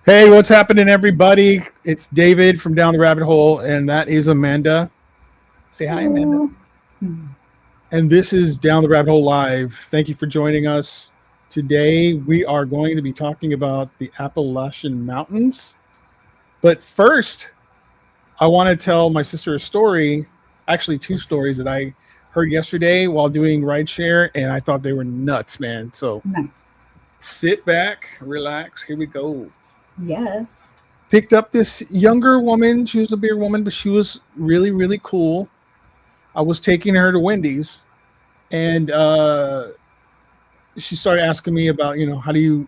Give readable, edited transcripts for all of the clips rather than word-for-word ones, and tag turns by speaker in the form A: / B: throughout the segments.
A: Hey, what's happening, everybody? It's David from Down the Rabbit Hole, and that is Amanda. Say hi, Amanda. And this is Down the Rabbit Hole Live. Thank you for joining us. Today, we are going to be talking about the Appalachian Mountains. But first, I want to tell my sister a story, actually two stories that I heard yesterday while doing rideshare, and I thought they were nuts, man. So
B: nice.
A: Sit back, relax. Here we go.
B: Yes.
A: Picked up this younger woman. She was a bigger woman, but she was really, really cool. I was taking her to Wendy's, and she started asking me about, how do you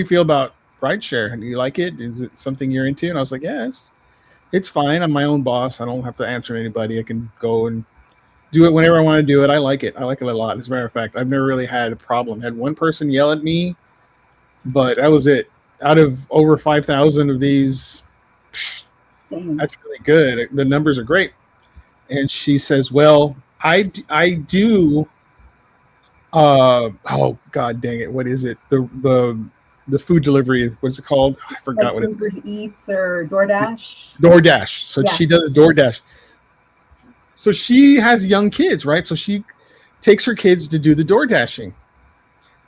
A: feel about rideshare? Do you like it? Is it something you're into? And I was like, yes, it's fine. I'm my own boss. I don't have to answer anybody. I can go and do it whenever I want to do it. I like it. I like it a lot. As a matter of fact, I've never really had a problem. I had one person yell at me, but that was it. Out of over 5,000 of these, that's really good. The numbers are great. And she says, well, I do, oh, God dang it. What is it? The food delivery, what's it called? I forgot what
B: Uber Eats or DoorDash?
A: DoorDash. So
B: yeah.
A: She does DoorDash. So she has young kids, right? So she takes her kids to do the door dashing.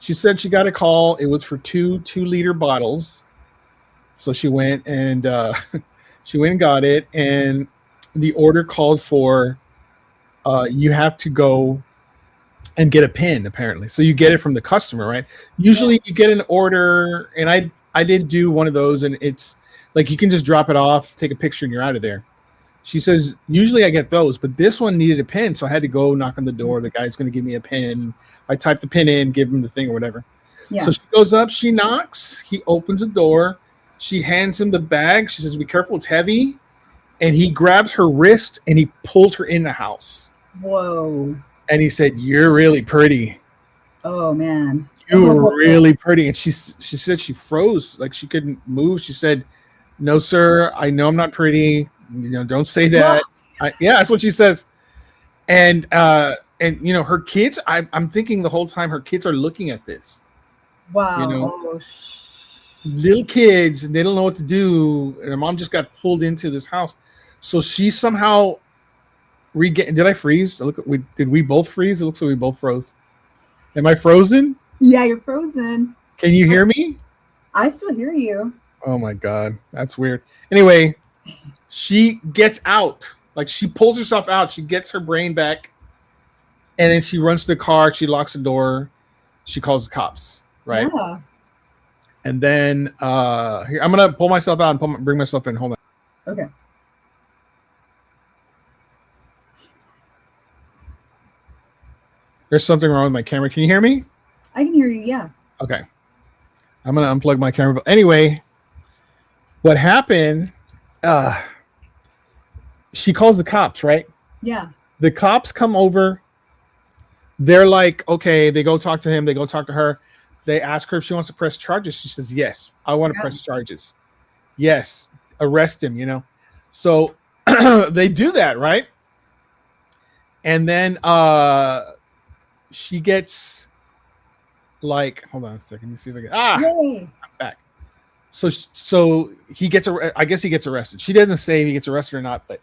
A: She said she got a call. It was for 2-liter bottles. So she went and got it. And the order called for you have to go and get a pin, apparently. So you get it from the customer, right? Usually you get an order, and I did do one of those, and it's like you can just drop it off, take a picture, and you're out of there. She says, usually I get those, but this one needed a pin, so I had to go knock on the door. The guy's going to give me a pin. I type the pin in, give him the thing or whatever. Yeah. So she goes up, she knocks, he opens the door. She hands him the bag. She says, be careful, it's heavy. And he grabs her wrist, and he pulled her in the house.
B: Whoa.
A: And he said, you're really pretty.
B: Oh, man.
A: You were really pretty. And she said she froze, like she couldn't move. She said, no, sir, I know I'm not pretty. Don't say that. Yeah, that's what she says. And her kids, I'm thinking the whole time her kids are looking at this.
B: Wow.
A: Little kids, and they don't know what to do. And her mom just got pulled into this house. So she somehow did I freeze? Did we both freeze? It looks like we both froze. Am I frozen?
B: Yeah, you're frozen.
A: Can you hear me?
B: I still hear you.
A: Oh my God. That's weird. Anyway, she gets out, like she pulls herself out. She gets her brain back, and then she runs to the car. She locks the door. She calls the cops, right?
B: Yeah.
A: And then here, I'm gonna pull myself out and bring myself in. Hold on.
B: Okay.
A: There's something wrong with my camera. Can you hear me?
B: I can hear you. Yeah.
A: Okay. I'm gonna unplug my camera. But anyway, what happened? She calls the cops, right?
B: Yeah.
A: The cops come over. They're like, okay, they go talk to him. They go talk to her. They ask her if she wants to press charges. She says, yes, I want to press charges. Yes, arrest him, So they do that, right? And then she gets like, hold on a second. Let me see if I can.
B: Yay. I'm
A: back. So he gets, I guess he gets arrested. She doesn't say if he gets arrested or not, but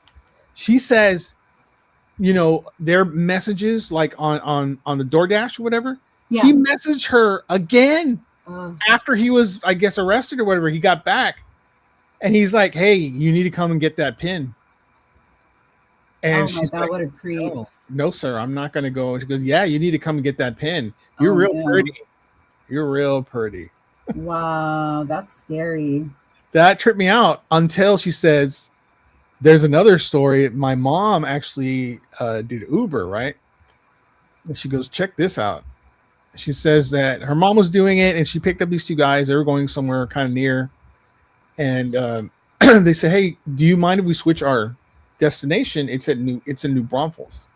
A: she says, their messages like on the DoorDash or whatever. Yeah. He messaged her again after he was, I guess, arrested or whatever. He got back, and he's like, "Hey, you need to come and get that pin." And she's like,
B: "What a creep!"
A: No, sir, I'm not going to go. She goes, "Yeah, you need to come and get that pin. You're pretty. You're real pretty."
B: Wow, that's scary.
A: That tripped me out until she says, there's another story. My mom actually did Uber, right? And she goes, check this out. She says that her mom was doing it, and she picked up these two guys. They were going somewhere kind of near. And they say, hey, do you mind if we switch our destination? It's in New Braunfels,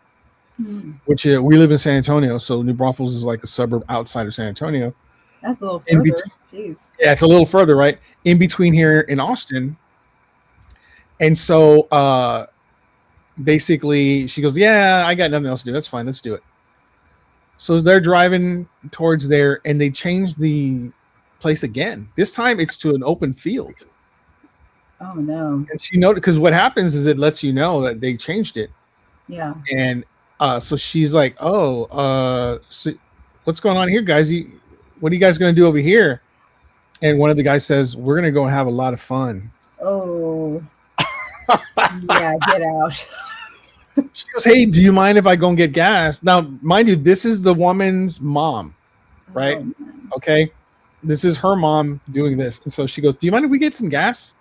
A: which we live in San Antonio. So New Braunfels is like a suburb outside of San Antonio.
B: That's a little further. Jeez.
A: Yeah, it's a little further, right? In between here in Austin. And so basically she goes, yeah, I got nothing else to do. That's fine. Let's do it. So they're driving towards there, and they changed the place again. This time it's to an open field.
B: Oh no.
A: And she noted, because what happens is it lets you know that they changed it.
B: Yeah.
A: And so she's like, oh, so what's going on here, guys? What are you guys going to do over here? And one of the guys says, we're going to go and have a lot of fun.
B: Oh. Yeah, get out.
A: She goes, hey, do you mind if I go and get gas? Now, mind you, this is the woman's mom, right?
B: Oh,
A: okay. This is her mom doing this. And so she goes, do you mind if we get some gas?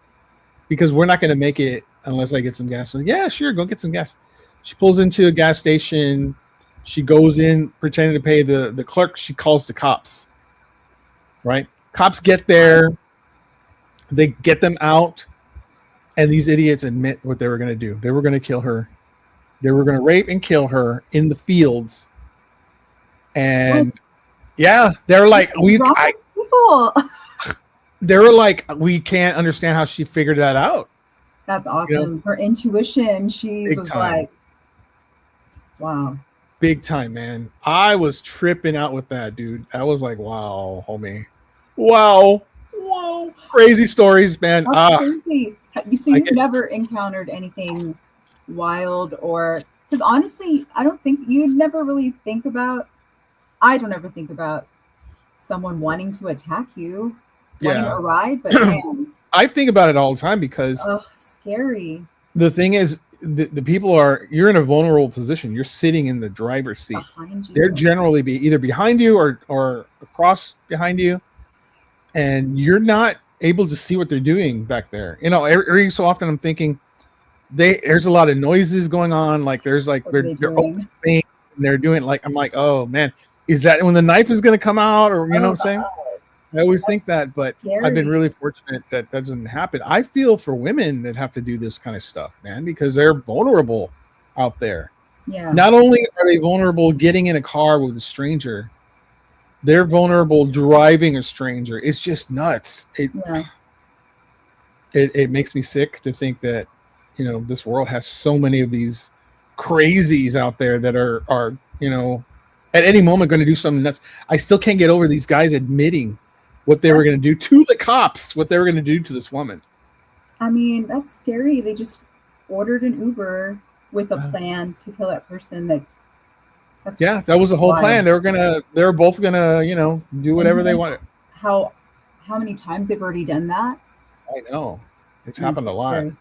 A: Because we're not going to make it unless I get some gas. So, yeah, sure, go get some gas. She pulls into a gas station. She goes in pretending to pay the clerk. She calls the cops, right? Cops get there. They get them out. And these idiots admit what they were going to do. They were going to kill her. They were going to rape and kill her in the fields. And yeah, they're like,
B: people.
A: They were like, we can't understand how she figured that out.
B: That's awesome. You know? Her intuition, she was like, wow.
A: Big time, man. I was tripping out with that, dude. I was like, wow, homie. Wow. Crazy stories, man.
B: That's crazy. So you've never encountered anything wild, or because honestly, I don't think you'd never really think about. I don't ever think about someone wanting to attack you, wanting a ride. But man,
A: I think about it all the time because
B: scary.
A: The thing is, the people you're in a vulnerable position. You're sitting in the driver's seat. They're generally either behind you or across behind you, and you're not able to see what they're doing back there. You know, every so often I'm thinking there's a lot of noises going on. Like there's like they're open things and they're doing like, I'm like, oh man, is that when the knife is going to come out, or you know what I'm saying? I always think that, but scary. I've been really fortunate that doesn't happen. I feel for women that have to do this kind of stuff, man, because they're vulnerable out there.
B: Yeah.
A: Not only are they vulnerable getting in a car with a stranger, they're vulnerable driving a stranger. It's just nuts. It makes me sick to think that, you know, this world has so many of these crazies out there that are you know, at any moment going to do something nuts. I still can't get over these guys admitting what they were going to do to the cops, what they were going to do to this woman.
B: I mean, that's scary. They just ordered an Uber with a plan to kill that person.
A: That was the whole plan. They were both gonna, you know, do whatever they wanted.
B: How many times they've already done that?
A: I know. It's happened a lot.
B: Scary.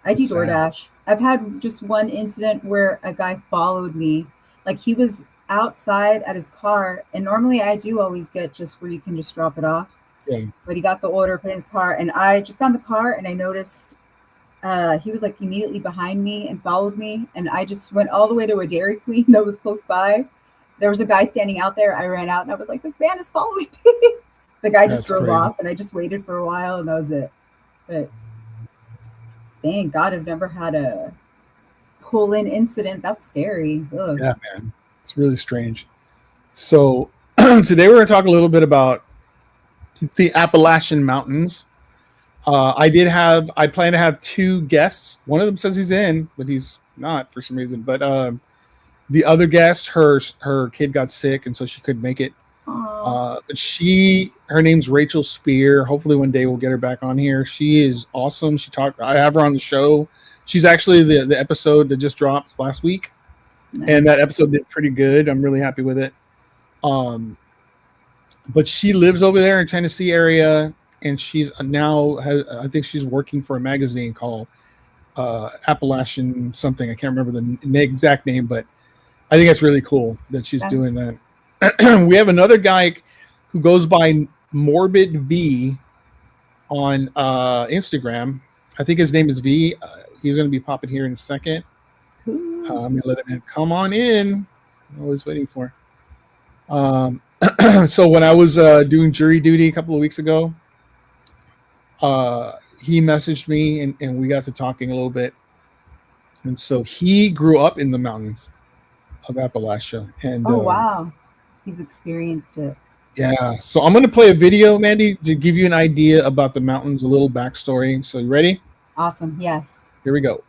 B: I do DoorDash. I've had just one incident where a guy followed me. Like he was outside at his car, and normally I do always get just where you can just drop it off.
A: Yeah.
B: But he got the order, put in his car, and I just got in the car and I noticed he was like immediately behind me and followed me, and I just went all the way to a Dairy Queen that was close by. There was a guy standing out there. I ran out and I was like, this man is following me. The guy just drove off, and I just waited for a while, and that was it. But thank God I've never had a pull-in incident. That's scary. Ugh.
A: Yeah, man. It's really strange. So today we're going to talk a little bit about the Appalachian Mountains. I plan to have two guests. One of them says he's in, but he's not for some reason. But the other guest, her kid got sick, and so she couldn't make it. But her name's Rachel Spear. Hopefully one day we'll get her back on here. She is awesome. I have her on the show. She's actually the episode that just dropped last week. Nice. And that episode did pretty good. I'm really happy with it. But she lives over there in Tennessee area, and she's now I think she's working for a magazine called Appalachian something. I can't remember the exact name, but I think it's really cool that she's doing that. We have another guy who goes by Morbid V on Instagram. I think his name is V. He's going to be popping here in a second. I'm going to let him in. Come on in. I'm always waiting for. So when I was doing jury duty a couple of weeks ago, he messaged me and we got to talking a little bit. And so he grew up in the mountains of Appalachia. And
B: wow. He's experienced it.
A: Yeah. So I'm going to play a video, Mandy, to give you an idea about the mountains, a little backstory. So you ready?
B: Awesome. Yes.
A: Here we go.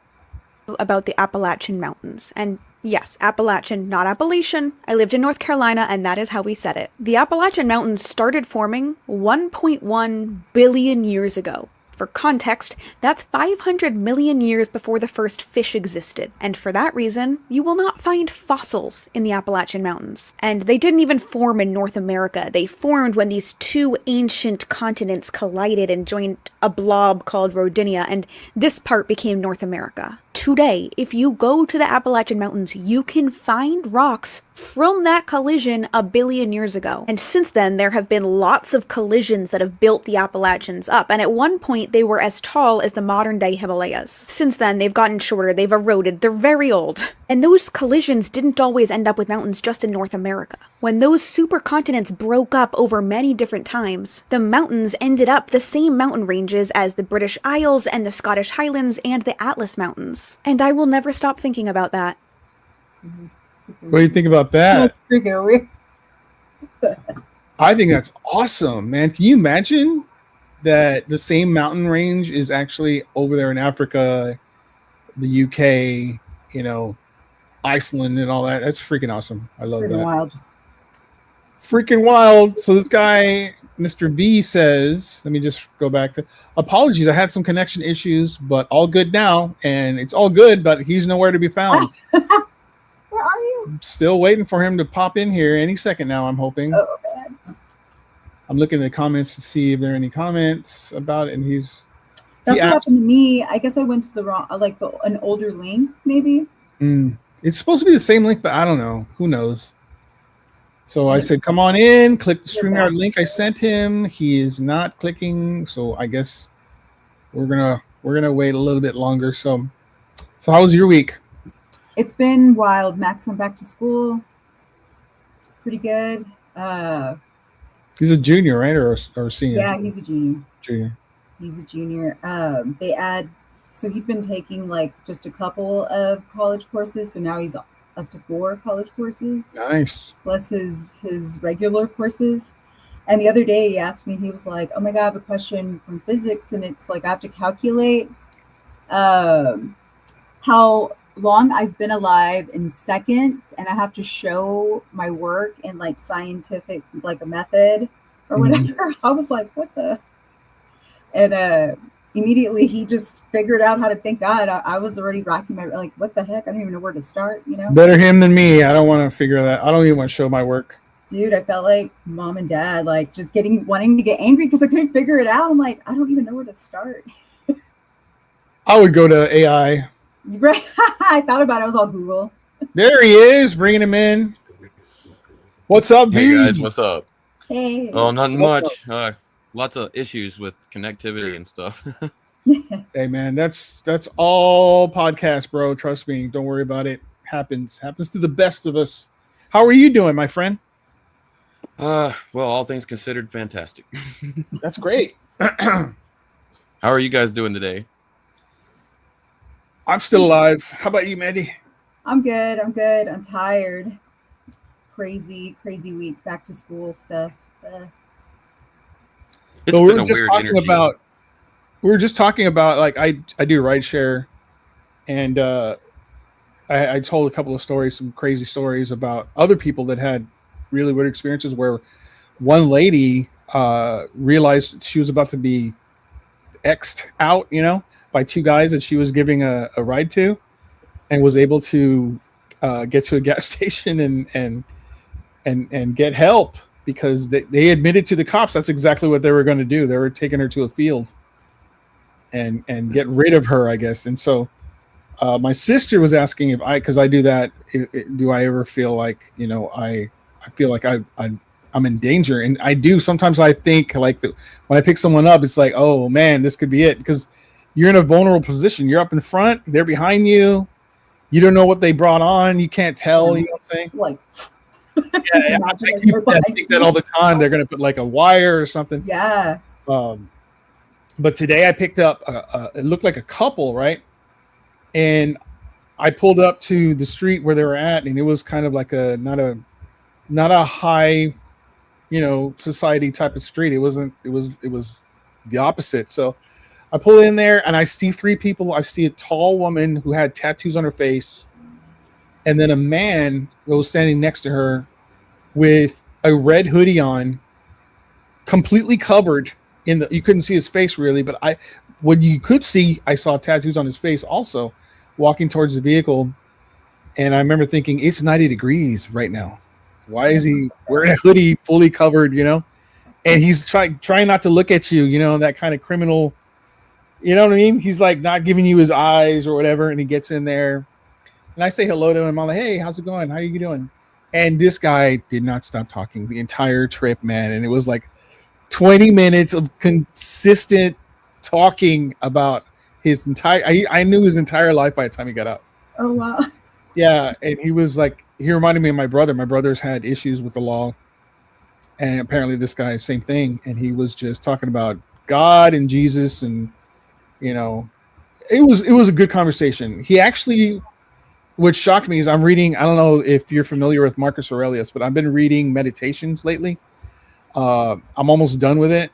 C: About the Appalachian Mountains. And Yes, Appalachian, not Appalachian. I lived in North Carolina, and that is how we said it. The Appalachian Mountains started forming 1.1 billion years ago. For context, that's 500 million years before the first fish existed. And for that reason, you will not find fossils in the Appalachian Mountains. And they didn't even form in North America. They formed when these two ancient continents collided and joined a blob called Rodinia, and this part became North America. Today, if you go to the Appalachian Mountains, you can find rocks from that collision a billion years ago. And since then, there have been lots of collisions that have built the Appalachians up, and at one point they were as tall as the modern-day Himalayas. Since then, they've gotten shorter, they've eroded, they're very old. And those collisions didn't always end up with mountains just in North America. When those supercontinents broke up over many different times, the mountains ended up the same mountain ranges as the British Isles and the Scottish Highlands and the Atlas Mountains. And I will never stop thinking about that.
A: What do you think about that?
B: Freaking weird.
A: I think that's awesome, man. Can you imagine that the same mountain range is actually over there in Africa, the UK, Iceland and all that? That's freaking awesome. I love that.
B: Wild.
A: Freaking wild. So this guy, Mr. V, says, let me just go back to apologies. I had some connection issues, but all good now. And it's all good, but he's nowhere to be found.
B: Where are you?
A: I'm still waiting for him to pop in here any second now, I'm hoping.
B: Oh, man.
A: I'm looking at the comments to see if there are any comments about it. And
B: that's what happened to me. I guess I went to the wrong, an older link, maybe.
A: It's supposed to be the same link, but I don't know. Who knows? So I said, come on in, click the StreamYard link I sent him. He is not clicking. So I guess we're gonna wait a little bit longer. So how was your week?
B: It's been wild. Max went back to school. Pretty good.
A: He's a junior, right? Or a senior?
B: Yeah, he's a junior.
A: He's
B: a junior. So he'd been taking just a couple of college courses. So now he's up to 4 college courses.
A: Nice.
B: Plus his regular courses. And the other day he asked me, he was like, oh my God, I have a question from physics. And it's I have to calculate how long I've been alive in seconds. And I have to show my work in scientific, a method or whatever. I was like, what the? And immediately he just figured out how to thank God. I was already racking my, what the heck? I don't even know where to start,
A: Better him than me. I don't want to figure that. I don't even want to show my work.
B: Dude, I felt like mom and dad, just wanting to get angry because I couldn't figure it out. I'm like, I don't even know where to start.
A: I would go to AI.
B: Right. I thought about it. I was all Google.
A: There he is, bringing him in. What's up,
D: Hey
A: dude?
D: guys, what's up?
B: Hey.
D: Oh, nothing much. Lots of issues with connectivity and stuff.
A: Hey man, that's all podcast, bro. Trust me. Don't worry about it. Happens to the best of us. How are you doing, my friend?
D: Well, all things considered, fantastic.
A: That's great.
D: How are you guys doing today?
A: I'm still alive. How about you, Mandy?
B: I'm good. I'm tired. Crazy week. Back to school stuff.
D: It's
A: so
D: been a weird energy.
A: We were just talking about I do rideshare, and I told a couple of stories, some crazy stories about other people that had really weird experiences where one lady realized she was about to be X'd out, by 2 guys that she was giving a ride to, and was able to get to a gas station and get help because they admitted to the cops that's exactly what they were going to do. They were taking her to a field and get rid of her, I guess. And so my sister was asking if because I do that, do I ever feel like, I feel like I'm in danger? And I do. Sometimes I think when I pick someone up, it's like, oh man, this could be it, because you're in a vulnerable position. You're up in front, they're behind you. You don't know what they brought on. You can't tell. You know what I'm saying? Yeah, I think that all the time. They're going to put a wire or something.
B: Yeah.
A: But today I picked up, it looked like a couple, right? And I pulled up to the street where they were at, and it was kind of like not a high, society type of street. It was the opposite. So I pull in there and I see 3 people. I see a tall woman who had tattoos on her face, and then a man was standing next to her with a red hoodie on, completely covered in the. You couldn't see his face really, but when you could see, I saw tattoos on his face also, walking towards the vehicle, and I remember thinking, it's 90 degrees right now. Why is he wearing a hoodie, fully covered? And he's trying not to look at you. That kind of criminal. You know what I mean? He's like not giving you his eyes or whatever, and he gets in there, and I say hello to him. I'm like, "Hey, how's it going? How are you doing?" And this guy did not stop talking the entire trip, man. And it was like 20 minutes of consistent talking about his entire. I knew his entire life by the time he got out.
B: Oh wow.
A: Yeah, and he was like, he reminded me of my brother. My brother's had issues with the law, and apparently this guy, same thing. And he was just talking about God and Jesus, and it was a good conversation. He actually, what shocked me is I'm reading. I don't know if you're familiar with Marcus Aurelius, but I've been reading Meditations lately. I'm almost done with it.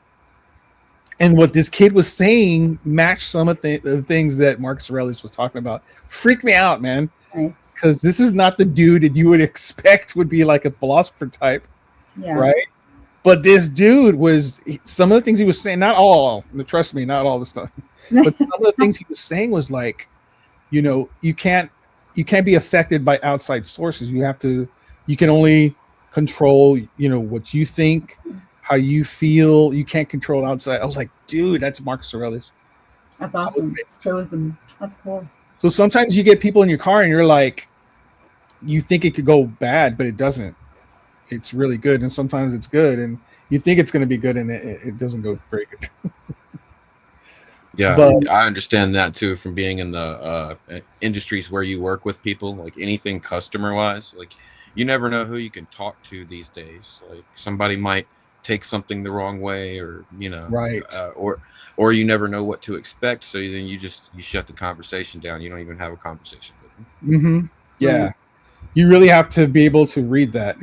A: And what this kid was saying matched some of the things that Marcus Aurelius was talking about. Freaked me out, man.
B: Nice.
A: Because this is not the dude that you would expect would be like a philosopher type, right? But this dude was, some of the things he was saying, not all, trust me, not all the stuff, but some of the things he was saying was like, you can't be affected by outside sources. You can only control, what you think, how you feel. You can't control outside. I was like, dude, that's Marcus Aurelius.
B: That's awesome. That's cool.
A: So sometimes you get people in your car and you're like, you think it could go bad, but it doesn't. It's really good, and sometimes it's good, and you think it's going to be good, and it doesn't go very good.
D: Yeah,
A: but
D: I understand that too from being in the industries where you work with people, like anything customer-wise. Like, you never know who you can talk to these days. Like, somebody might take something the wrong way, or
A: right,
D: or you never know what to expect. So then you shut the conversation down. You don't even have a conversation with them.
A: Mm-hmm. Yeah. You really have to be able to read that.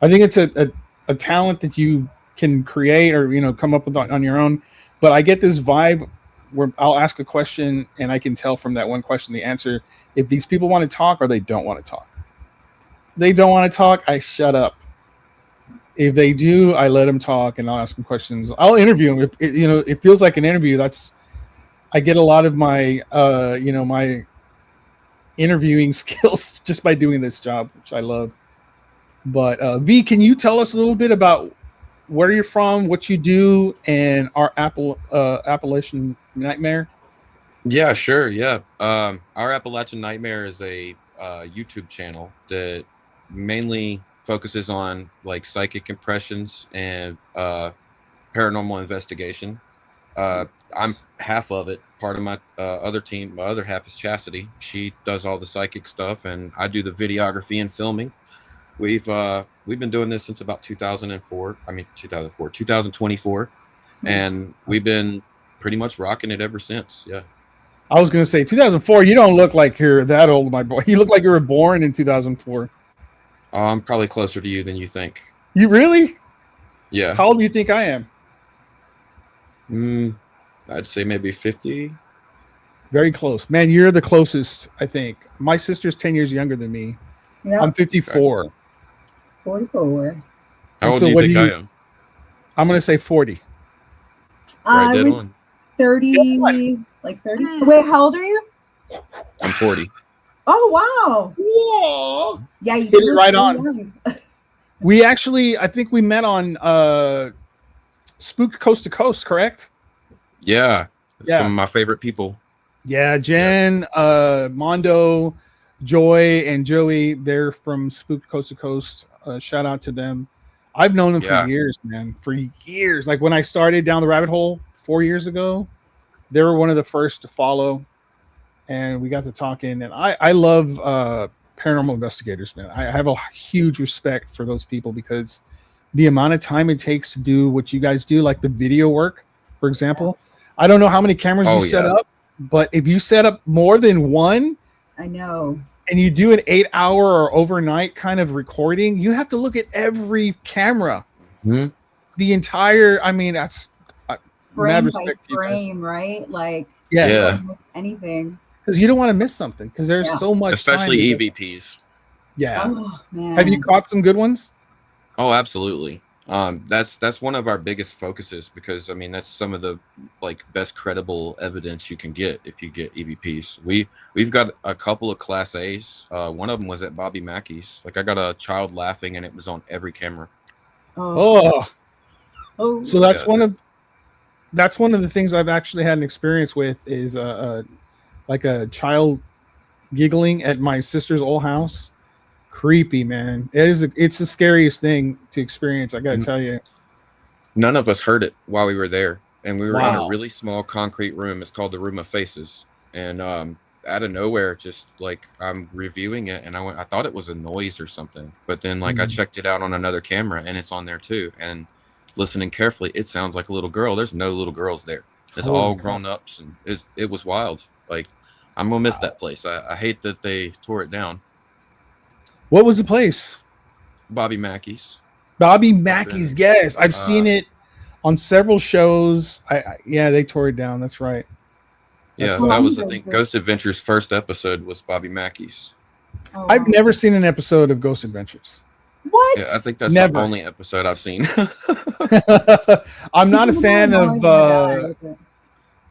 A: I think it's a talent that you can create or come up with on your own. But I get this vibe where I'll ask a question and I can tell from that one question the answer if these people want to talk or they don't want to talk. They don't want to talk, I shut up. If they do, I let them talk and I'll ask them questions. I'll interview them. If it feels like an interview. I get a lot of my my interviewing skills just by doing this job, which I love. But V, can you tell us a little bit about where you're from, what you do, and our Appalachian Nightmare?
D: Yeah, sure. Yeah. Our Appalachian Nightmare is a YouTube channel that mainly focuses on like psychic impressions and paranormal investigation. I'm half of it. Part of my other team, my other half is Chastity. She does all the psychic stuff, and I do the videography and filming. We've been doing this since about 2024, and we've been pretty much rocking it ever since. Yeah.
A: I was gonna say 2004. You don't look like you're that old, my boy. You look like you were born in 2004.
D: I'm probably closer to you than you think.
A: You really?
D: Yeah.
A: How old do you think I am?
D: I'd say maybe 50.
A: Very close, man. You're the closest, I think. My sister's 10 years younger than me.
B: Yeah.
A: I'm 54.
B: 44.
D: How old do you think I am?
A: I'm gonna say 40.
D: Right, dead on.
B: 30, like 30. Wait, how old are you?
D: I'm 40.
B: Oh wow!
A: Whoa!
B: Yeah, you
A: hit it right on.
B: Young.
A: We actually, I think we met on Spooked Coast to Coast, correct?
D: Yeah.
A: Yeah.
D: Some of my favorite people.
A: Yeah, Jen, Mondo, Joy, and Joey. They're from Spooked Coast to Coast. Shout out to them. I've known them for years, man. For years. Like when I started down the rabbit hole 4 years ago, they were one of the first to follow. And we got to talking. And I love paranormal investigators, man. I have a huge respect for those people because the amount of time it takes to do what you guys do, like the video work, for example. I don't know how many cameras you set up, but if you set up more than one,
B: I know,
A: and you do an 8-hour or overnight kind of recording, you have to look at every camera.
D: Mm-hmm.
A: The entire, I mean, that's
B: frame by frame, right? Like,
A: yes.
B: anything.
A: because you don't want to miss something because there's
B: Yeah.
A: so much
D: Especially
A: time.
D: EVPs.
A: Yeah.
B: Oh man.
A: Have you caught some good ones?
D: Oh, absolutely. That's one of our biggest focuses because I mean that's some of the like best credible evidence you can get if you get EVPs. We've got a couple of Class A's. One of them was at Bobby Mackey's. Like I got a child laughing and it was on every camera.
A: Oh,
B: Oh.
A: so that's
D: Yeah.
A: one of the things I've actually had an experience with is like a child giggling at my sister's old house. Creepy, man. It's the scariest thing to experience. I gotta tell you.
D: None of us heard it while we were there, and we were in
A: Wow.
D: a really small concrete room. It's called the Room of Faces, and out of nowhere, just like I'm reviewing it, and I thought it was a noise or something, but then like I checked it out on another camera, and it's on there too. And listening carefully, it sounds like a little girl. There's no little girls there. It's
A: Holy
D: all
A: crap.
D: grown ups, and it was wild. Like I'm gonna miss that place. I hate that they tore it down.
A: What was the place?
D: Bobby Mackey's.
A: Bobby Mackey's. Yes, I've seen it on several shows. Yeah, they tore it down. That's right.
D: Yeah,
A: That's
D: that
A: awesome.
D: was I think Ghost Adventures' first episode was Bobby Mackey's.
B: Oh,
A: I've
B: wow.
A: never seen an episode of Ghost Adventures.
B: What?
D: Yeah, I think that's
A: Never.
D: the only episode I've seen.
A: I'm not a fan of
B: Zach.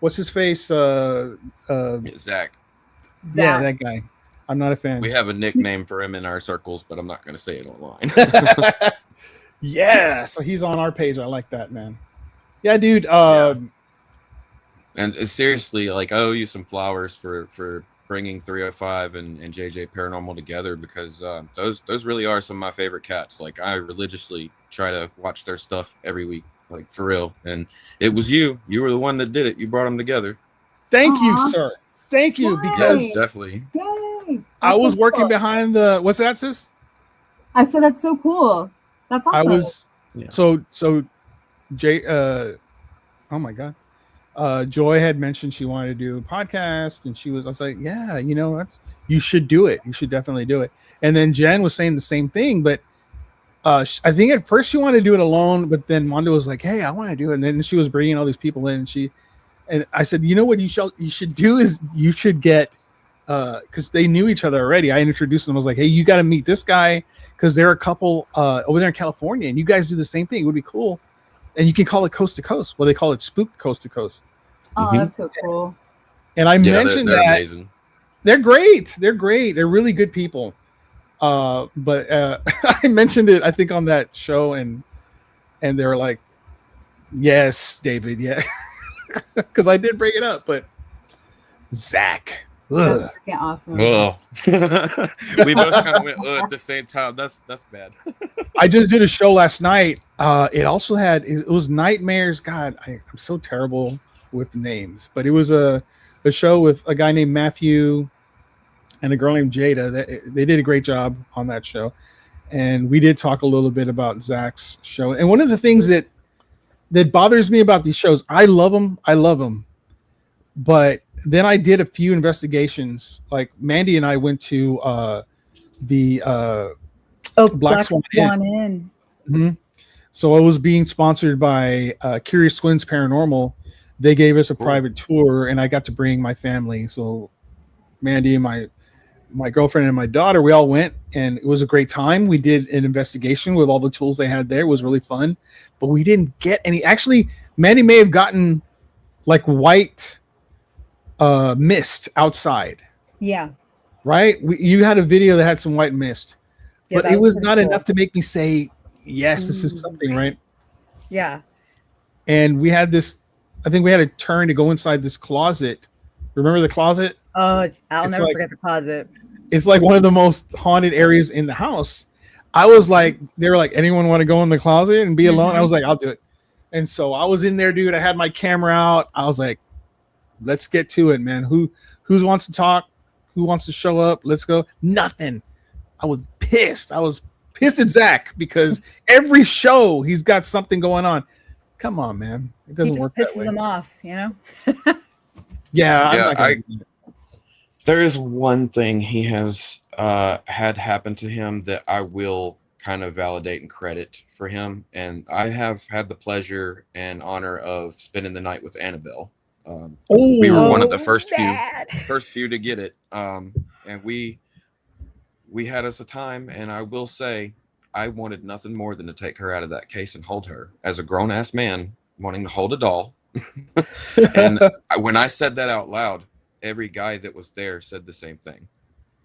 A: what's his face.
D: Zach.
A: Yeah, that guy. I'm not a fan.
D: We have a nickname for him in our circles, but I'm not going to say it online.
A: Yeah, so he's on our page. I like that, man. Yeah, dude.
D: And seriously, like I owe you some flowers for bringing 305 and JJ Paranormal together because those really are some of my favorite cats. Like I religiously try to watch their stuff every week, like for real. And it was you. You were the one that did it. You brought them together.
A: Thank
B: Aw.
A: you, sir. Thank you,
B: Yay.
A: because
D: Yes, definitely.
B: Yay.
A: I
B: That's
A: was
B: so
A: working
B: cool.
A: behind the what's that, sis?
B: I said that's so cool. That's awesome.
A: I was
D: Yeah.
A: so Jay oh my god. Joy had mentioned she wanted to do a podcast and I was like, yeah, you should do it. You should definitely do it. And then Jen was saying the same thing, but I think at first she wanted to do it alone, but then Wanda was like, hey, I want to do it. And then she was bringing all these people in and I said, you know what you should do is you should get because they knew each other already. I introduced them. I was like, hey, you got to meet this guy because they're a couple over there in California and you guys do the same thing. It would be cool. And you can call it Coast to Coast. Well, they call it Spooked Coast to Coast.
B: Oh, that's so cool.
A: And I mentioned
D: they're
A: that
D: amazing.
A: they're great. They're great. They're really good people. But I mentioned it, I think, on that show, and they were like, yes, David, yeah. Because I did bring it up, but Zach. Ugh.
B: That's freaking awesome.
D: Ugh. We both kind of went at the same time. That's bad.
A: I just did a show last night. It also it was Nightmares. God, I'm so terrible with names, but it was a show with a guy named Matthew and a girl named Jada. They did a great job on that show, and we did talk a little bit about Zach's show. And one of the things that bothers me about these shows, I love them, but then I did a few investigations. Like Mandy and I went to the Black Swan Inn. Mm-hmm. So I was being sponsored by Curious Twins Paranormal. They gave us a private tour, and I got to bring my family. So Mandy and my girlfriend and my daughter, we all went, and it was a great time. We did an investigation with all the tools they had there. It was really fun, but we didn't get any. Actually, Mandy may have gotten like white mist outside.
B: Yeah.
A: Right? You had a video that had some white mist,
B: Yeah,
A: but
B: that
A: it was
B: pretty
A: not
B: cool.
A: enough to make me say, yes, this is something, right?
B: Yeah.
A: And we had this, I think we had a turn to go inside this closet. Remember the closet?
B: Oh, I'll
A: It's
B: never
A: like-
B: forget the closet.
A: It's like one of the most haunted areas in the house. I was like, they were like, anyone want to go in the closet and be alone? I was like, I'll do it. And so I was in there, dude. I had my camera out. I was like, let's get to it, man. Who wants to talk? Who wants to show up? Let's go. Nothing. I was pissed. I was pissed at Zach because every show he's got something going on. Come on, man. It
B: He
A: doesn't
B: just
A: work that
B: pisses
A: way.
B: them off, you know?
A: Yeah, I'm
D: Yeah,
A: not gonna do that.
D: There is one thing he has had happen to him that I will kind of validate and credit for him. And I have had the pleasure and honor of spending the night with Annabelle. We were one of the
C: Oh,
D: first
C: Dad.
D: few to get it. And we had us a time, and I will say I wanted nothing more than to take her out of that case and hold her as a grown-ass man wanting to hold a doll. And when I said that out loud, every guy that was there said the same thing.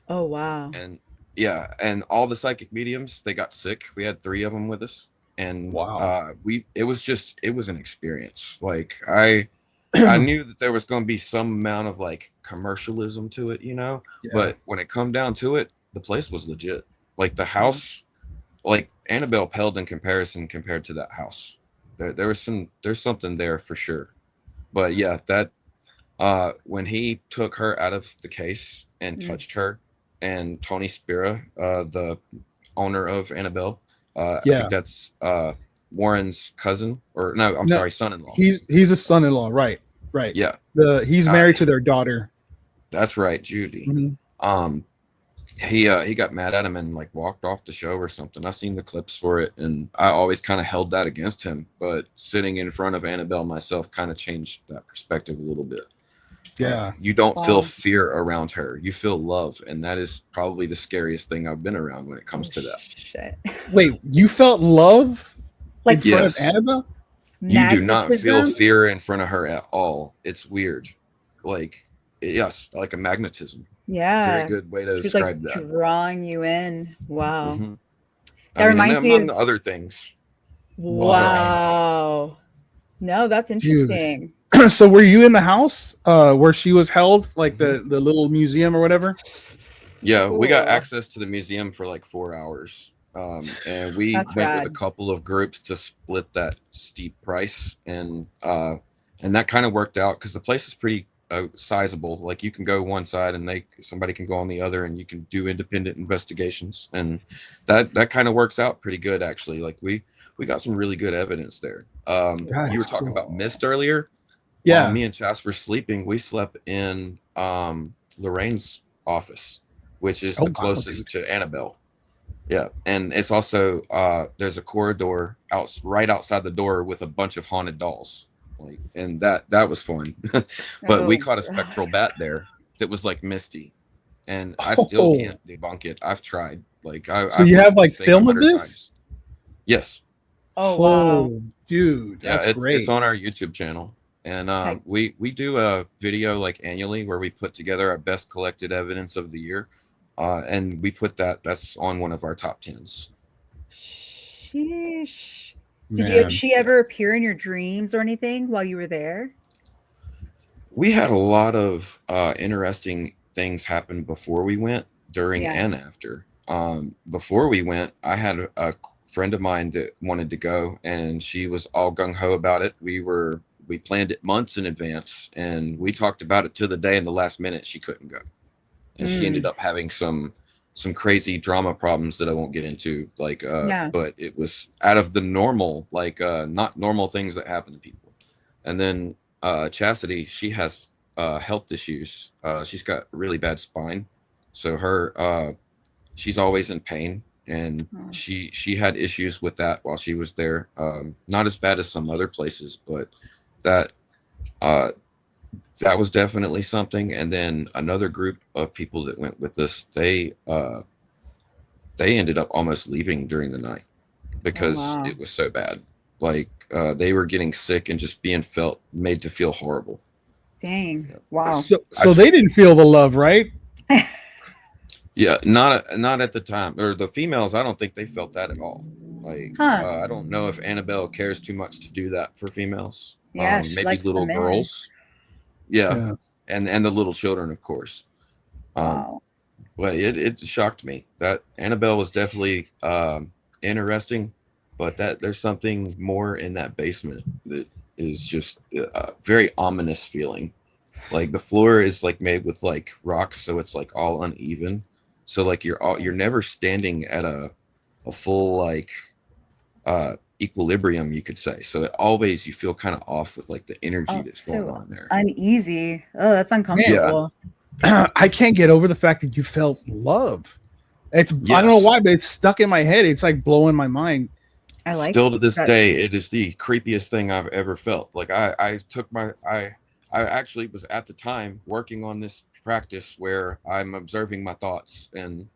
E: Oh, wow.
D: And yeah, and all the psychic mediums, they got sick. We had 3 of them with us, and
A: Wow.
D: it was an experience. Like I knew that there was going to be some amount of like commercialism to it,
A: Yeah.
D: but when it come down to it, the place was legit. Like the house, like Annabelle paled in comparison compared to that house. There's something there for sure. But yeah, that when he took her out of the case and touched her, and Tony Spira, the owner of Annabelle, I think that's Warren's cousin, or no, sorry, son-in-law.
A: He's a son-in-law, right?
D: Yeah.
A: He's married to their daughter.
D: That's right, Judy.
A: Mhm.
D: He got mad at him and like walked off the show or something. I've seen the clips for it, and I always kind of held that against him. But sitting in front of Annabelle myself kind of changed that perspective a little bit.
A: Yeah.
D: You don't feel fear around her. You feel love, and that is probably the scariest thing I've been around when it comes to that.
E: Shit.
A: Wait, you felt love
E: Like
A: in front of Annabelle?
D: You do not feel fear in front of her at all. It's weird. Like, yes, like a magnetism.
E: Yeah.
D: Very good way to
E: She's
D: describe
E: like
D: that.
E: drawing you in. Wow.
D: Mm-hmm.
E: That reminds me
D: among
E: of
D: the other things.
E: Wow. No, that's interesting.
A: So were you in the house where she was held, like the little museum or whatever?
D: Yeah, we got
E: Cool.
D: access to the museum for like 4 hours. And we
E: That's
D: went
E: rad.
D: with a couple of groups to split that steep price, and that kind of worked out because the place is pretty sizable. Like you can go one side and somebody can go on the other, and you can do independent investigations, and that kind of works out pretty good actually. Like we got some really good evidence there. You were talking about mist earlier.
A: Yeah.
D: While me and Chas were sleeping, we slept in Lorraine's office, which is the closest to Annabelle. Yeah, and it's also there's a corridor right outside the door with a bunch of haunted dolls, like, and that was fun. But we caught a spectral bat there that was like misty, and I still can't debunk it. I've tried. Like,
A: so you have like film of this?
D: Times. Yes.
E: Oh wow,
A: dude, that's great.
D: It's on our YouTube channel, and we do a video like annually where we put together our best collected evidence of the year. And we put that's on one of our top 10s.
E: Sheesh. Did she ever appear in your dreams or anything while you were there?
D: We had a lot of interesting things happen before we went, during and after. Before we went, I had a friend of mine that wanted to go, and she was all gung-ho about it. We planned it months in advance, and we talked about it to the day, and the last minute she couldn't go. And she ended up having some crazy drama problems that I won't get into, like but it was out of the normal, like not normal things that happen to people. And then Chastity, she has health issues. She's got really bad spine, so she's always in pain, and she had issues with that while she was there. Not as bad as some other places, but that was definitely something. And then another group of people that went with us, they ended up almost leaving during the night because it was so bad. Like they were getting sick and just being made to feel horrible.
E: Dang. Wow.
A: So they didn't feel the love, right?
D: Yeah, not at the time. Or the females, I don't think they felt that at all. Like I don't know if Annabelle cares too much to do that for females.
E: Yeah,
D: maybe little girls. Yeah. And the little children, of course. Well, it shocked me. That Annabelle was definitely interesting, but there's something more in that basement that is just a very ominous feeling. Like the floor is like made with like rocks, so it's like all uneven. So like you're never standing at a full like equilibrium, you could say. So you feel kind of off with like the energy that's going on there.
E: Uneasy. Oh, that's uncomfortable.
A: Yeah. I can't get over the fact that you felt love. I don't know why, but it's stuck in my head. It's like blowing my mind.
D: Still to this day, it is the creepiest thing I've ever felt. Like I I actually was at the time working on this practice where I'm observing my thoughts and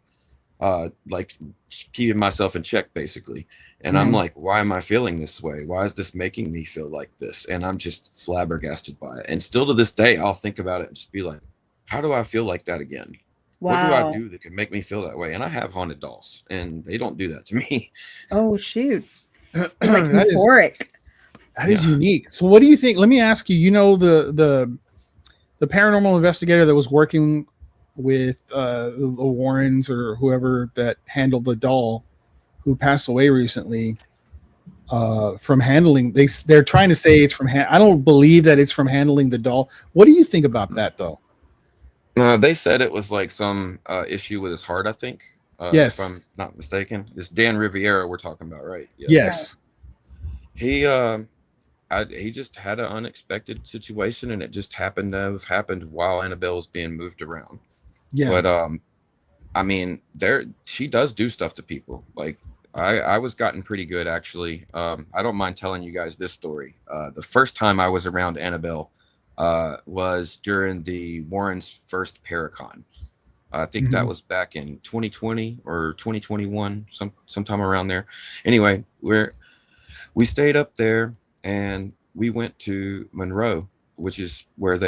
D: like keeping myself in check basically. And I'm like, why am I feeling this way? Why is this making me feel like this? And I'm just flabbergasted by it. And still to this day, I'll think about it and just be like, how do I feel like that again? What do I do that can make me feel that way? And I have haunted dolls, and they don't do that to me.
E: Oh shoot! It's like
A: That is-
E: euphoric.
A: That is unique. So, what do you think? Let me ask you. You know the paranormal investigator that was working with the Warrens or whoever that handled the doll, who passed away recently. From handling, they're trying to say it's from. I don't believe that it's from handling the doll. What do you think about that, though?
D: They said it was like some issue with his heart, I think.
A: Yes.
D: If I'm not mistaken. It's Dan Riviera we're talking about, right? Yeah.
A: Yes.
D: He just had an unexpected situation, and it just happened to have happened while Annabelle was being moved around.
A: Yeah.
D: But I mean, she does do stuff to people. Like I was gotten pretty good actually. I don't mind telling you guys this story. The first time I was around Annabelle was during the Warrens' first Paracon. I think that was back in 2020 or 2021, sometime around there. Anyway, we stayed up there and we went to Monroe, which is where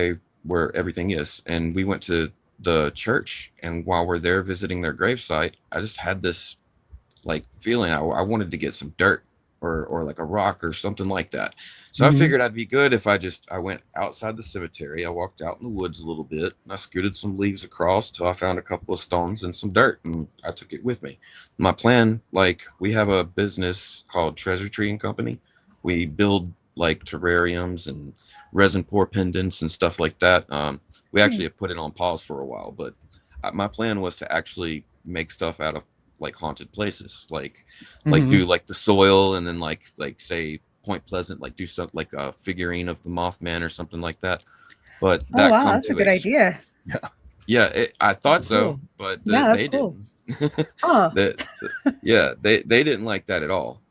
D: everything is, and we went to the church. And while we're there visiting their gravesite, I just had this like feeling I wanted to get some dirt or like a rock or something like that. So I figured I'd be good if I went outside the cemetery. I walked out in the woods a little bit and I scooted some leaves across till I found a couple of stones and some dirt, and I took it with me. My plan, like, we have a business called Treasure Tree and Company. We build like terrariums and resin pour pendants and stuff like that. We actually have put it on pause for a while, but my plan was to actually make stuff out of like haunted places, like do like the soil, and then like say Point Pleasant, like do something like a figurine of the Mothman or something like that. But that
E: That's a good idea.
D: Yeah, I thought
E: That's
D: so,
E: cool.
D: but
E: Yeah,
D: they
E: that's cool.
D: didn't.
E: Oh.
D: They didn't like that at all.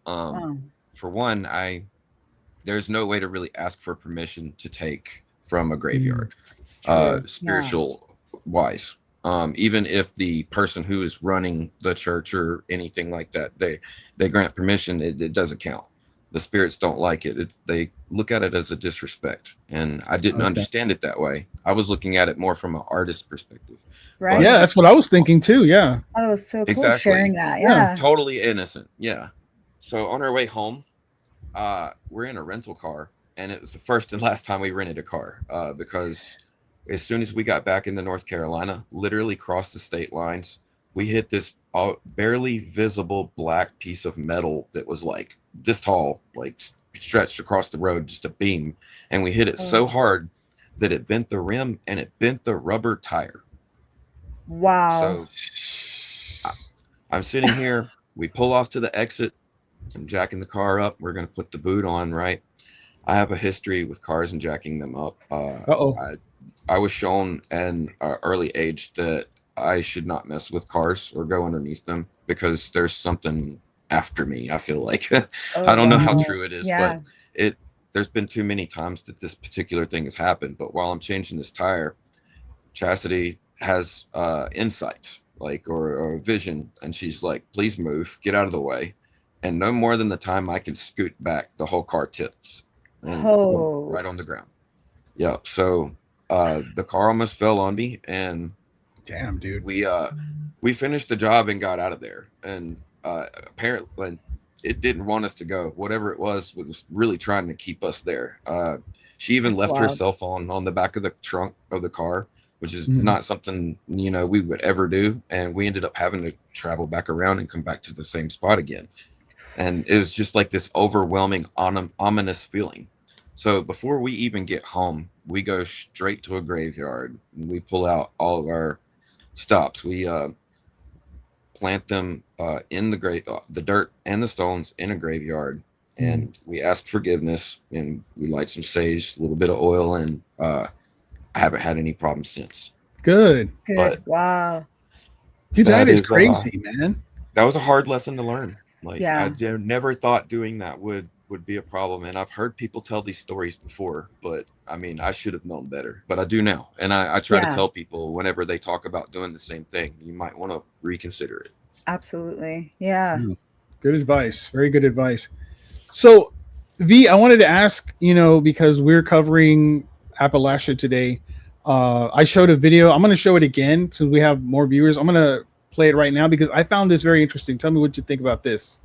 D: For one, there's no way to really ask for permission to take from a graveyard, spiritual wise. Even if the person who is running the church or anything like that, they grant permission, it doesn't count. The spirits don't like it. They look at it as a disrespect, and I didn't understand it that way. I was looking at it more from an artist perspective.
E: Right.
D: But,
A: Yeah, that's what I was thinking too. Yeah.
E: Oh, that was so cool
D: Exactly.
E: sharing that. Yeah.
D: Totally innocent. Yeah. So on our way home, we're in a rental car, and it was the first and last time we rented a car, because as soon as we got back into North Carolina, literally crossed the state lines, we hit this barely visible black piece of metal that was like this tall, like stretched across the road, just a beam. And we hit it so hard that it bent the rim and it bent the rubber tire.
E: Wow.
D: So I'm sitting here, we pull off to the exit. I'm jacking the car up. We're going to put the boot on, right? I have a history with cars and jacking them up. I was shown at an early age that I should not mess with cars or go underneath them because there's something after me, I feel like. I don't know how true it is, but there's been too many times that this particular thing has happened. But while I'm changing this tire, Chastity has insight, like, or vision, and she's like, please move, get out of the way. And no more than the time I can scoot back, the whole car tilts and right on the ground. Yeah. So the car almost fell on me, and
A: damn, dude,
D: we finished the job and got out of there. And apparently it didn't want us to go. Whatever it was really trying to keep us there. She even left her cell phone on the back of the trunk of the car, which is not something, we would ever do. And we ended up having to travel back around and come back to the same spot again. And it was just like this overwhelming, ominous feeling. So before we even get home, we go straight to a graveyard. And we pull out all of our stops. We plant them in the dirt and the stones in a graveyard. And we ask forgiveness, and we light some sage, a little bit of oil, and I haven't had any problems since.
A: Good.
D: But
E: wow.
A: Dude, that is crazy, man.
D: That was a hard lesson to learn. Like,
E: Yeah.
D: I never thought doing that would would be a problem. And I've heard people tell these stories before, but I mean, I should have known better, but I do now. And I try to tell people whenever they talk about doing the same thing, you might want to reconsider it.
E: Absolutely. Yeah.
A: Good advice. Very good advice. So, V, I wanted to ask, because we're covering Appalachia today. I showed a video. I'm going to show it again since we have more viewers. I'm going to play it right now because I found this very interesting. Tell me what you think about this.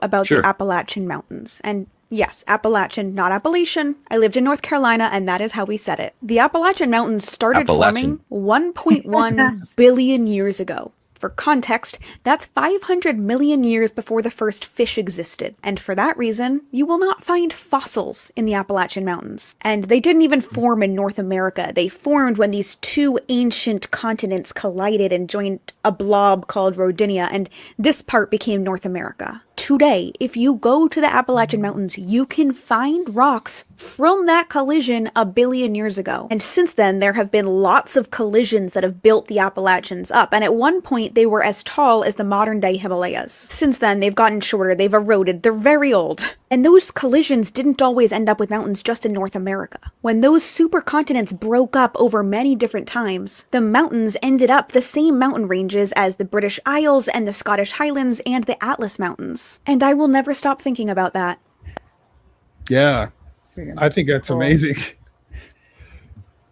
C: About the Appalachian Mountains. And yes, Appalachian, not Appalachian. I lived in North Carolina, and that is how we said it. The Appalachian Mountains started forming 1.1 billion years ago. For context, that's 500 million years before the first fish existed. And for that reason, you will not find fossils in the Appalachian Mountains. And they didn't even form in North America. They formed when these two ancient continents collided and joined a blob called Rodinia, and this part became North America. Today, if you go to the Appalachian Mountains, you can find rocks from that collision a billion years ago. And since then, there have been lots of collisions that have built the Appalachians up. And at one point, they were as tall as the modern-day Himalayas. Since then, they've gotten shorter, they've eroded, they're very old. And those collisions didn't always end up with mountains just in North America. When those supercontinents broke up over many different times, the mountains ended up the same mountain ranges as the British Isles and the Scottish Highlands and the Atlas Mountains. And I will never stop thinking about that.
A: Yeah, I think that's amazing.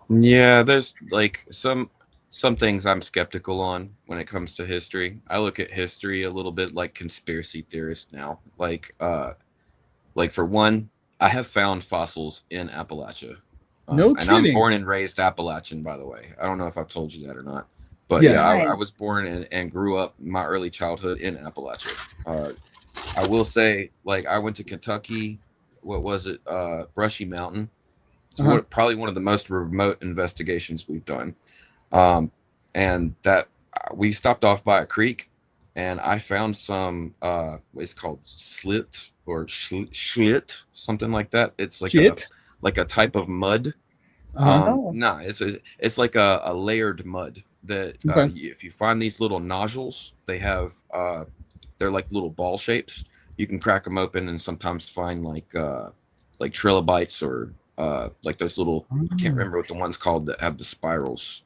D: Yeah, there's like some things I'm skeptical on when it comes to history. I look at history a little bit like conspiracy theorists now. Like for one, I have found fossils in Appalachia.
A: No
D: and
A: kidding.
D: I'm born and raised Appalachian, by the way. I don't know if I've told you that or not. But yeah, I was born and grew up my early childhood in Appalachia. I will say, like, I went to Kentucky. What was it? Brushy Mountain. It's probably one of the most remote investigations we've done. And that we stopped off by a creek, and I found some. It's called slit or schlit, something like that. It's like a type of mud. No, it's like a layered mud that if you find these little nodules, they have they're like little ball shapes. You can crack them open and sometimes find like trilobites or like those little I can't remember what the one's called that have the spirals.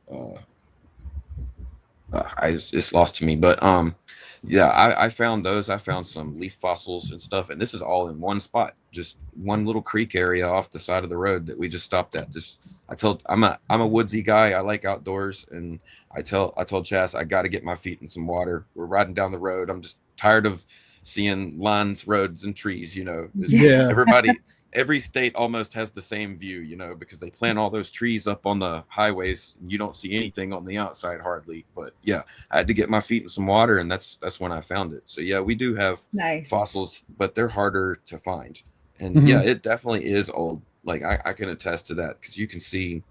D: It's lost to me, but yeah, I found those. I found some leaf fossils and stuff, and this is all in one spot, just one little creek area off the side of the road that we just stopped at. I'm a woodsy guy. I like outdoors, and I told Chas I got to get my feet in some water. We're riding down the road. I'm just tired of seeing lines, roads, and trees.
A: Yeah.
D: Every state almost has the same view, because they plant all those trees up on the highways. And you don't see anything on the outside hardly. But yeah, I had to get my feet in some water, and that's when I found it. So yeah, we do have fossils, but they're harder to find. And yeah, it definitely is old. Like I can attest to that, because you can see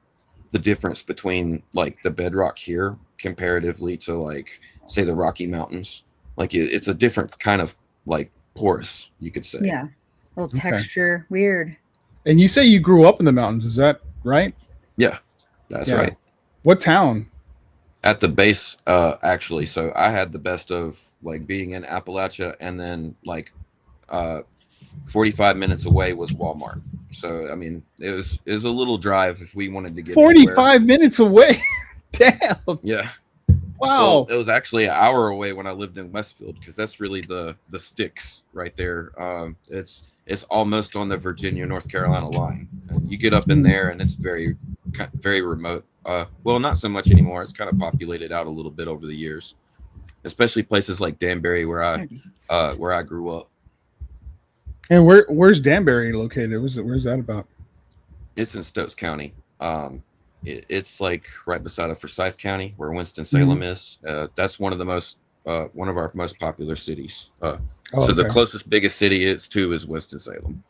D: the difference between like the bedrock here comparatively to like say the Rocky Mountains. Like it's a different kind of like porous, you could say.
E: Yeah. Little texture, weird.
A: And you say you grew up in the mountains, is that right?
D: Yeah, that's right.
A: What town?
D: At the base, actually. So I had the best of like being in Appalachia, and then like 45 minutes away was Walmart. So I mean, it was a little drive if we wanted to get
A: 45 minutes away. Damn.
D: Yeah.
A: Wow.
D: Well, it was actually an hour away when I lived in Westfield, because that's really the sticks right there. It's almost on the Virginia, North Carolina line. And you get up in there, and it's very, very remote. Well, not so much anymore. It's kind of populated out a little bit over the years, especially places like Danbury, where I grew up.
A: And where's Danbury located? Where's that about?
D: It's in Stokes County. It's like right beside of Forsyth County, where Winston-Salem is. That's one of our most popular cities. The closest biggest city is Winston-Salem,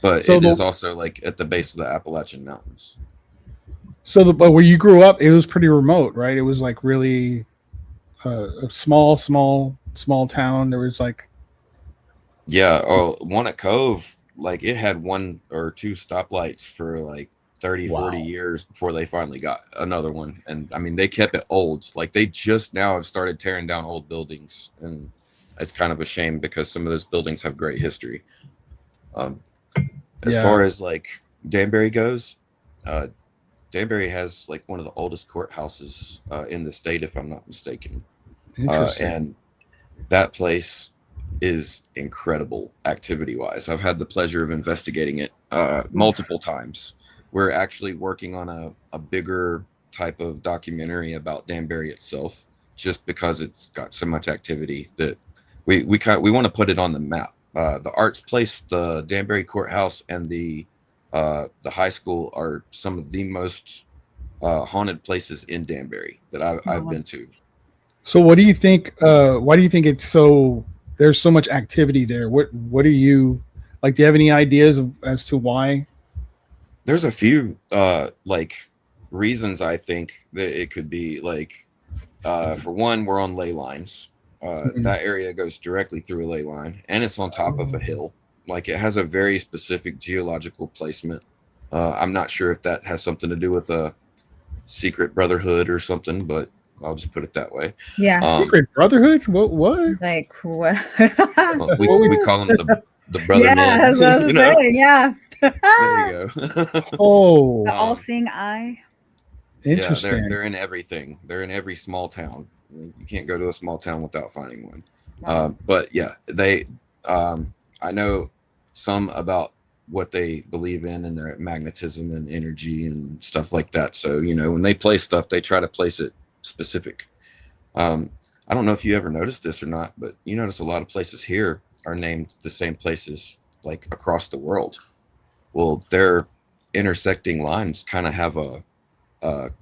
D: but it is also like at the base of the Appalachian Mountains.
A: So but where you grew up, it was pretty remote, right? It was like really a small town. There was like
D: Walnut Cove, like it had one or two stoplights for like 30-40 years before they finally got another one. And I mean, they kept it old. Like they just now have started tearing down old buildings, and it's kind of a shame because some of those buildings have great history. As far as like Danbury goes, uh, Danbury has like one of the oldest courthouses in the state, if I'm not mistaken.
A: Interesting.
D: And that place is incredible activity wise. I've had the pleasure of investigating it multiple times. We're actually working on a bigger type of documentary about Danbury itself, just because it's got so much activity that we want to put it on the map. The Arts Place, the Danbury Courthouse, and the high school are some of the most haunted places in Danbury that I've been to.
A: So what do you think? Why do you think it's so? There's so much activity there. What do you like? Do you have any ideas as to why?
D: There's a few like reasons I think that it could be. Like for one, we're on ley lines. That area goes directly through a ley line, and it's on top of a hill. Like it has a very specific geological placement. I'm not sure if that has something to do with a secret brotherhood or something, but I'll just put it that way.
E: Yeah.
A: Secret brotherhood? What?
E: Like what?
D: Well, we call them the brother
E: Yeah,
D: men.
E: that's what I was saying. Yeah.
D: There you go.
A: Oh,
E: The all-seeing eye.
A: interesting.
D: Yeah, they're in everything. They're in every small town. You can't go to a small town without finding one. But yeah, they. I know some about what they believe in and their magnetism and energy and stuff like that. So when they place stuff, they try to place it specific. I don't know if you ever noticed this or not, but you notice a lot of places here are named the same places like across the world. Well, their intersecting lines kind of have a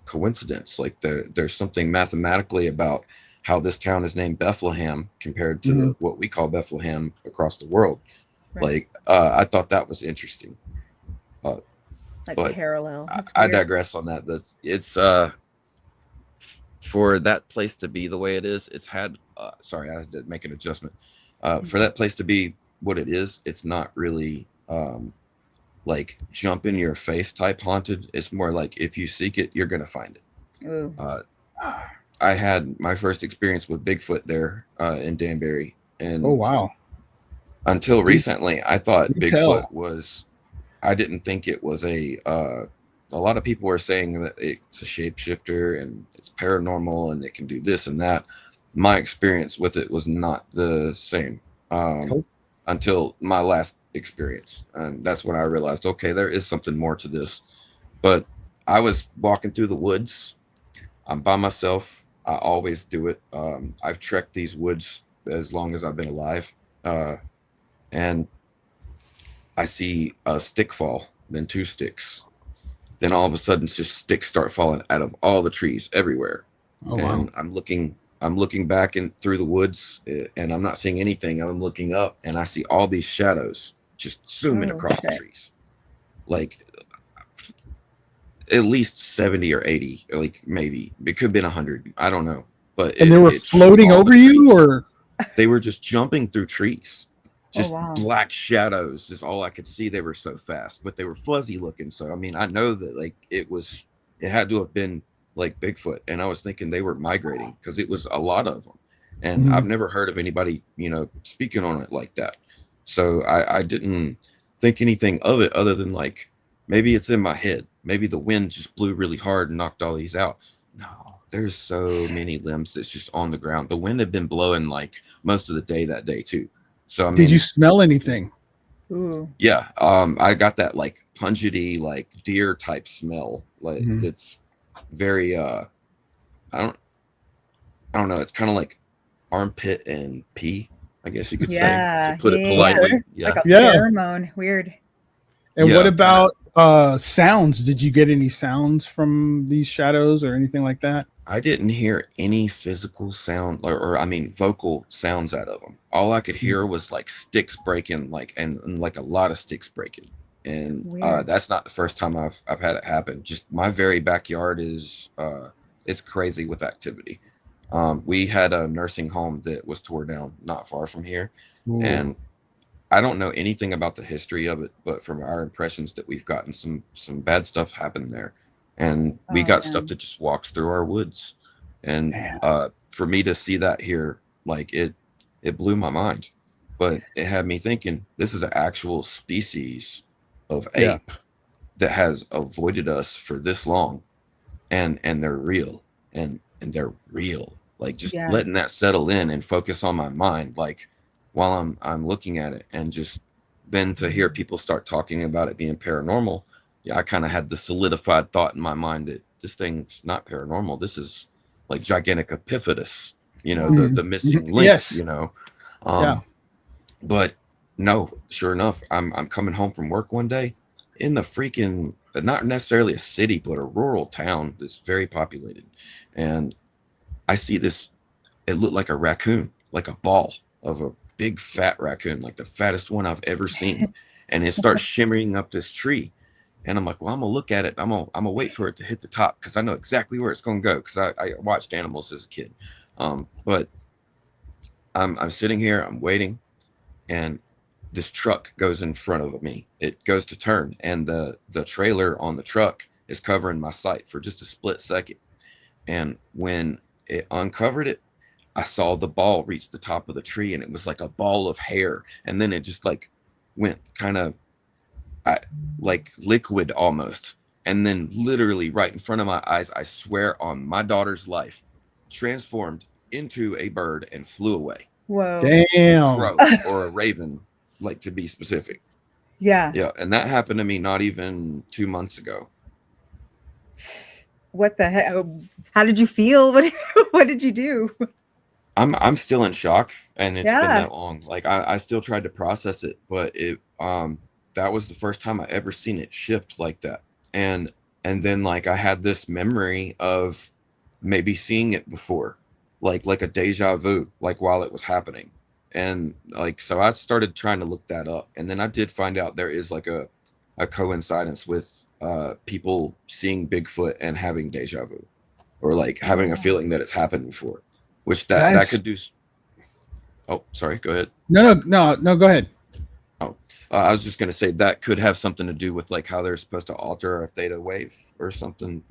D: coincidence. Like there's something mathematically about how this town is named Bethlehem compared to what we call Bethlehem across the world.
E: Right.
D: Like I thought that was interesting.
E: Like
D: but
E: parallel. That's
D: I
E: weird.
D: digress on that. It's for that place to be the way it is. It's had sorry, I had to make an adjustment. For that place to be what it is, it's not really like jump in your face type haunted. It's more like if you seek it, you're gonna find it.
E: Ooh.
D: I had my first experience with Bigfoot there in Danbury, and
A: Oh wow.
D: until recently, I thought
A: You
D: Bigfoot
A: tell.
D: was. I didn't think it was a. A lot of people were saying that it's a shapeshifter and it's paranormal and it can do this and that. My experience with it was not the same until my last experience, and that's when I realized, okay, there is something more to this. But I was walking through the woods. I'm by myself. I always do it. I've trekked these woods as long as I've been alive, and I see a stick fall, then two sticks. Then all of a sudden, just sticks start falling out of all the trees everywhere.
A: Oh
D: And
A: wow.
D: I'm looking back and through the woods, and I'm not seeing anything. I'm looking up, and I see all these shadows just zooming
E: Oh,
D: across the
E: shit.
D: trees, like at least 70 or 80, or like maybe it could have been 100. I don't know, but
A: And they were
D: it
A: floating
D: all
A: over
D: the
A: you,
D: trees.
A: or
D: They were just jumping through trees. Just
E: wow.
D: black shadows is all I could see. They were so fast, but they were fuzzy looking. So I mean, I know that like it had to have been like Bigfoot, and I was thinking they were migrating because it was a lot of them, and I've never heard of anybody speaking on it like that. So I didn't think anything of it other than like maybe it's in my head. Maybe the wind just blew really hard and knocked all these out. No, there's so many limbs that's just on the ground. The wind had been blowing like most of the day that day too. So I mean,
A: did you smell anything?
E: Ooh.
D: yeah, I got that like pungity, like deer type smell. Like it's very I don't know. It's kind of like armpit and pee, I guess you could say, to put it politely. Yeah.
E: Like a
A: Yeah.
E: pheromone. Weird.
A: And
D: Yeah,
A: what about sounds? Did you get any sounds from these shadows or anything like that?
D: I didn't hear any physical sound or I mean vocal sounds out of them. All I could hear was like sticks breaking, like and like a lot of sticks breaking. And
E: Weird.
D: that's not the first time I've had it happen. Just my very backyard is it's crazy with activity. We had a nursing home that was tore down not far from here,
A: Ooh.
D: and I don't know anything about the history of it, but from our impressions that we've gotten some bad stuff happened there, and we got stuff that just walks through our woods, and for me to see that here, like it blew my mind, but it had me thinking this is an actual species of
A: Yeah.
D: ape that has avoided us for this long, and they're real, and they're real. Like, just
E: Yeah.
D: letting that settle in and focus on my mind, like, while I'm looking at it, and just then to hear people start talking about it being paranormal. Yeah, I kind of had the solidified thought in my mind that this thing's not paranormal. This is like gigantic epiphytus, the missing link,
A: Yes. Yeah.
D: But no, sure enough, I'm coming home from work one day in the freaking, not necessarily a city, but a rural town that's very populated. And I see this, it looked like a raccoon, like a ball of a big fat raccoon, like the fattest one I've ever seen. And it starts shimmering up this tree. And I'm like, well, I'm gonna look at it. I'm gonna wait for it to hit the top, because I know exactly where it's gonna go, because I watched animals as a kid. But I'm sitting here, I'm waiting, and this truck goes in front of me. It goes to turn, and the trailer on the truck is covering my sight for just a split second. And when it uncovered it, I saw the ball reach the top of the tree, and it was like a ball of hair. And then it just like went kind of like liquid almost. And then literally right in front of my eyes, I swear on my daughter's life, transformed into a bird and flew away.
E: Whoa.
A: Damn.
D: A crow or a raven, like, to be specific.
E: Yeah.
D: Yeah. And that happened to me not even 2 months ago.
E: What the heck? How did you feel? What did you do?
D: I'm still in shock, and it's been
E: Yeah.
D: that long. Like, I still tried to process it, but it that was the first time I ever seen it shift like that. And then, like, I had this memory of maybe seeing it before, like a deja vu, like, while it was happening. And like, so I started trying to look that up, and then I did find out there is like a coincidence with people seeing Bigfoot and having deja vu, or like having a feeling that it's happened before, which that could do. Oh, sorry, go ahead.
A: No, go ahead.
D: I was just going to say that could have something to do with like how they're supposed to alter a theta wave or something,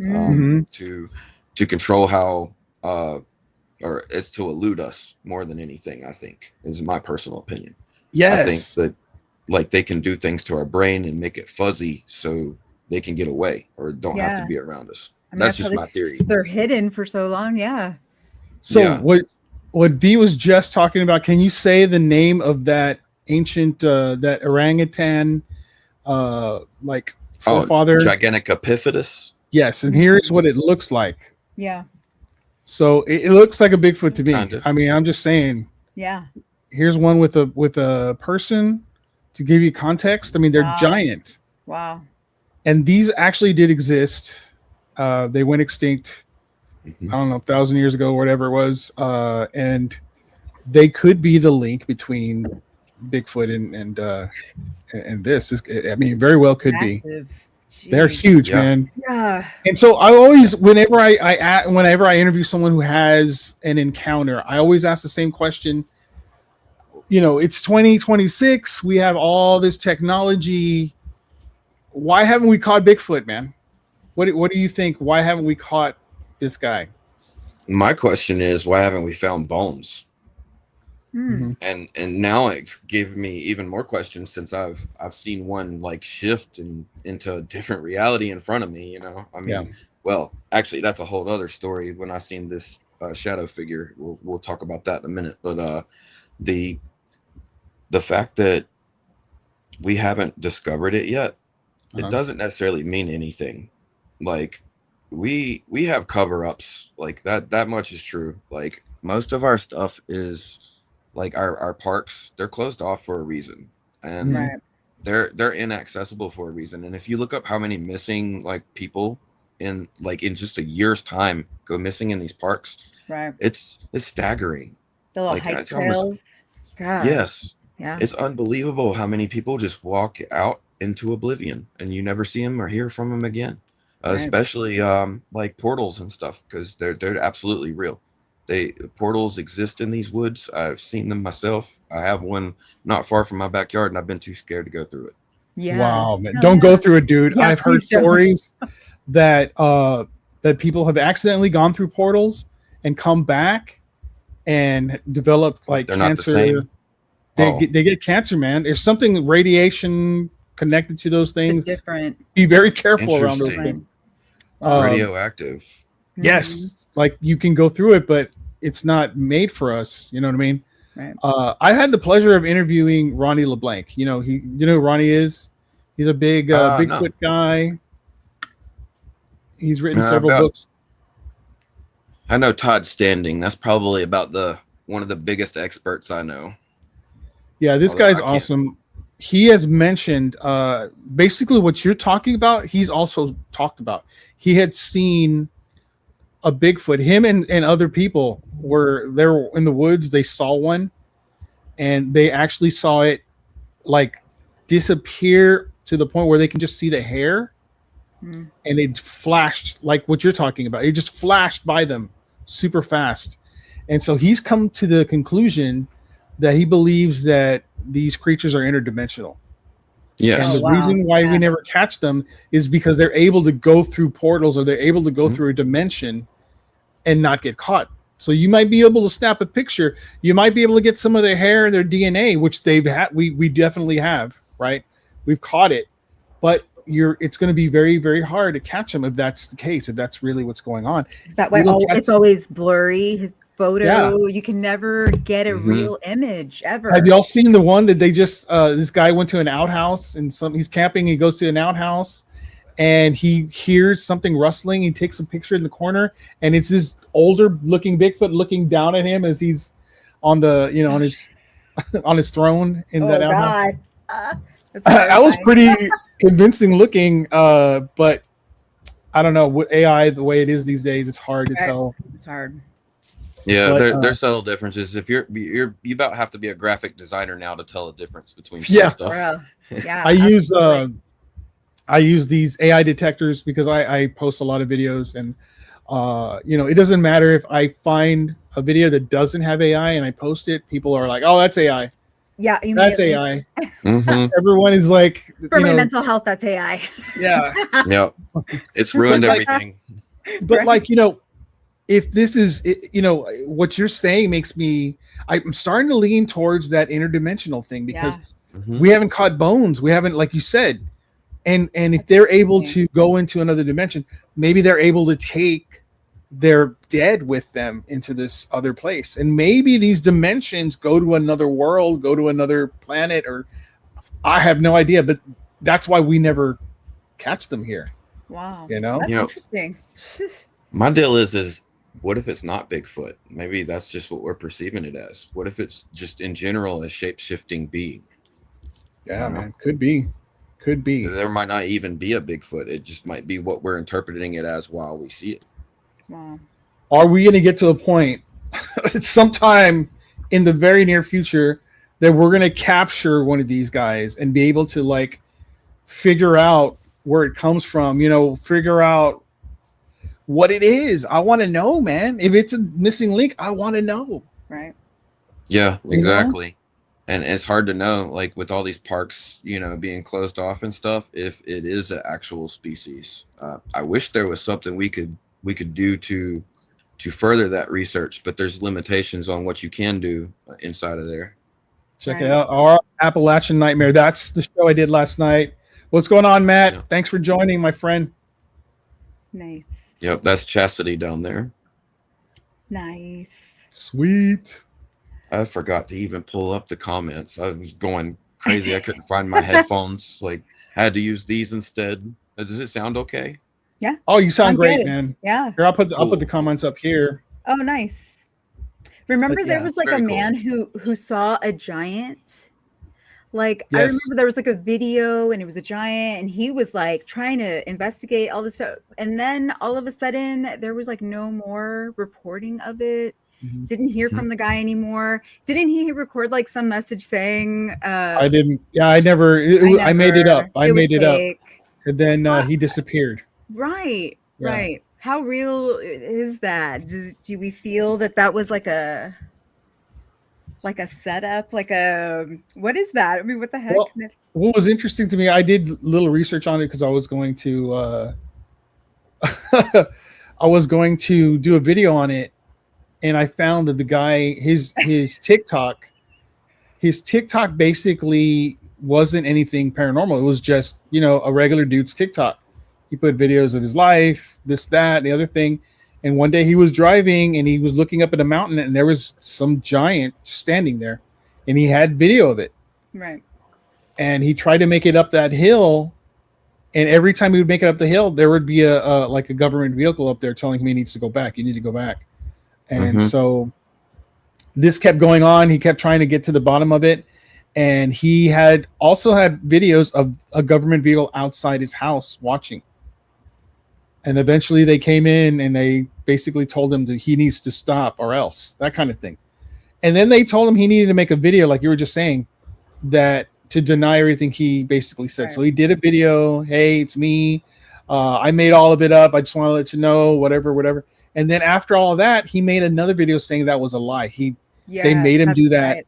D: to control how, or it's to elude us more than anything, I think, is my personal opinion.
A: Yes.
D: I think that, like, they can do things to our brain and make it fuzzy so they can get away or don't have to be around us.
E: I mean,
D: that's
E: how
D: just my theory.
E: They're hidden for so long. Yeah.
A: So
D: Yeah.
A: what V was just talking about, can you say the name of that ancient that orangutan like forefather?
D: Gigantic epiphytus.
A: Yes, and here's what it looks like.
E: Yeah.
A: So it looks like a Bigfoot to me.
D: Kinda.
A: I mean, I'm just saying.
E: Yeah.
A: Here's one with a person to give you context. I mean, they're
E: Wow.
A: giant,
E: Wow.
A: and these actually did exist. They went extinct. I don't know, 1,000 years ago, or whatever it was, and they could be the link between Bigfoot and this. I mean, very well could be.
E: Massive.
A: They're
E: Jeez.
A: huge,
D: Yeah.
A: man.
E: Yeah.
A: And so I always, whenever I interview someone who has an encounter, I always ask the same question. You know, it's 2026. We have all this technology. Why haven't we caught Bigfoot, man? What do you think? Why haven't we caught this guy?
D: My question is, why haven't we found bones?
E: Hmm.
D: And now it gave me even more questions, since I've seen one like shift into a different reality in front of me. You know, I mean,
A: Yeah.
D: well, actually, that's a whole other story. When I seen this shadow figure, we'll talk about that in a minute. But the fact that we haven't discovered it yet, it doesn't necessarily mean anything. Like, we have cover-ups, like that much is true. Like, most of our stuff is, like, our parks, they're closed off for a reason, and
E: Right.
D: they're inaccessible for a reason. And if you look up how many missing, like, people in just a year's time go missing in these parks,
E: Right.
D: it's staggering.
E: The little
D: Like,
E: hike
D: it's almost-
E: trails. God.
D: Yes,
E: Yeah.
D: it's unbelievable how many people just walk out into oblivion and you never see them or hear from them again.
E: Right.
D: Especially like portals and stuff, because they're absolutely real. Portals exist in these woods. I've seen them myself. I have one not far from my backyard, and I've been too scared to go through it.
E: Yeah.
A: Wow, man.
E: Hell
A: Don't go
E: yeah.
A: through it, dude.
E: Yeah,
A: I've heard
E: please don't.
A: stories that people have accidentally gone through portals and come back and developed like
D: They're not the
A: cancer.
D: same?
A: They
D: Oh.
A: get cancer, man. There's something radiation connected to those
B: The
A: things,
B: different.
A: be very careful around those
D: Interesting.
A: things.
D: Radioactive.
A: Yes, like you can go through it, but it's not made for us. You know what I mean?
B: Right.
A: I had the pleasure of interviewing Ronnie LeBlanc. You know who Ronnie is? He's a big Bigfoot guy. He's written several books.
D: I know Todd Standing. That's probably about one of the biggest experts I know.
A: Yeah, this guy's awesome. He has mentioned basically what you're talking about. He's also talked about. He had seen a Bigfoot. Him and other people were there in the woods. They saw one, and they actually saw it like disappear to the point where they can just see the hair, and it flashed like what you're talking about. It just flashed by them super fast. And so he's come to the conclusion that he believes that these creatures are interdimensional.
D: Yes.
A: And the reason why we never catch them is because they're able to go through portals, or they're able to go through a dimension and not get caught. So you might be able to snap a picture. You might be able to get some of their hair and their DNA, which they've had. We definitely have, right? We've caught it, but it's going to be very, very hard to catch them if that's the case, if that's really what's going on.
E: Is that why it's always blurry? His photo, you can never get a real image ever.
A: Have y'all seen the one that they just this guy went to an outhouse, and he's camping, he goes to an outhouse and he hears something rustling, he takes a picture in the corner, and it's this older looking Bigfoot looking down at him as he's on the on his on his throne in that outhouse. That was pretty convincing looking, but I don't know, with AI the way it is these days, it's hard to tell.
B: It's hard.
D: Yeah, there's subtle differences. If you about have to be a graphic designer now to tell the difference between stuff.
B: Yeah.
A: I use these AI detectors because I post a lot of videos, and it doesn't matter if I find a video that doesn't have AI and I post it, people are like, "Oh, that's AI."
E: Yeah,
A: that's AI. Everyone is like,
E: for my mental health, that's AI.
A: Yeah.
D: Yeah. It's ruined everything.
A: But if this is, what you're saying makes me, I'm starting to lean towards that interdimensional thing, because we haven't caught bones. We haven't, like you said, and if they're able to go into another dimension, maybe they're able to take their dead with them into this other place, and maybe these dimensions go to another world, go to another planet, or I have no idea, but that's why we never catch them here.
E: Wow.
B: That's interesting.
D: My deal is what if it's not Bigfoot? Maybe that's just what we're perceiving it as. What if it's just in general a shape-shifting being?
A: Yeah, man, could be.
D: There might not even be a Bigfoot. It just might be what we're interpreting it as while we see it.
B: Wow.
A: Are we going to get to a point sometime in the very near future that we're going to capture one of these guys and be able to figure out where it comes from, figure out what it is? I want to know, man. If it's a missing link, I want to know.
B: Right.
D: Yeah, exactly. And it's hard to know, with all these parks, being closed off and stuff, if it is an actual species. I wish there was something we could do to further that research, but there's limitations on what you can do inside of there.
A: Check it out, Our Appalachian Nightmare. That's the show I did last night. What's going on, Matt? Yeah. Thanks for joining, my friend.
B: Nice.
D: Yep, that's Chastity down there.
B: Nice.
A: Sweet.
D: I forgot to even pull up the comments. I was going crazy. I couldn't find my headphones. Had to use these instead. Does it sound okay?
B: Yeah.
A: Oh, you sound great,
B: good.
A: Man.
B: Yeah.
A: Here, I'll put the comments up here.
B: Oh, nice. Remember, there was a man who saw a giant. I remember there was a video, and it was a giant, and he was trying to investigate all this stuff, and then all of a sudden there was no more reporting of it. Didn't hear from the guy anymore. Didn't he record some message saying
A: I didn't. Yeah, I never. I made it up. I made it up, and then he disappeared.
B: Right. How real is that? Do we feel that was a setup, what is that? I mean, what the heck?
A: Well, what was interesting to me, I did a little research on it because I was going to do a video on it, and I found that the guy, his TikTok basically wasn't anything paranormal. It was just, a regular dude's TikTok. He put videos of his life, this, that, the other thing. And one day he was driving and he was looking up at a mountain and there was some giant standing there and he had video of it.
B: Right.
A: And he tried to make it up that hill. And every time he would make it up the hill, there would be a government vehicle up there telling him he needs to go back. You need to go back. And so this kept going on. He kept trying to get to the bottom of it. And he had also had videos of a government vehicle outside his house watching. And eventually they came in and they basically told him that he needs to stop or else, that kind of thing. And then they told him he needed to make a video, like you were just saying, that to deny everything he basically said. Right. So he did a video. Hey, it's me. I made all of it up. I just want to let you know, whatever. And then after all of that, he made another video saying that was a lie. They made him do that. Right.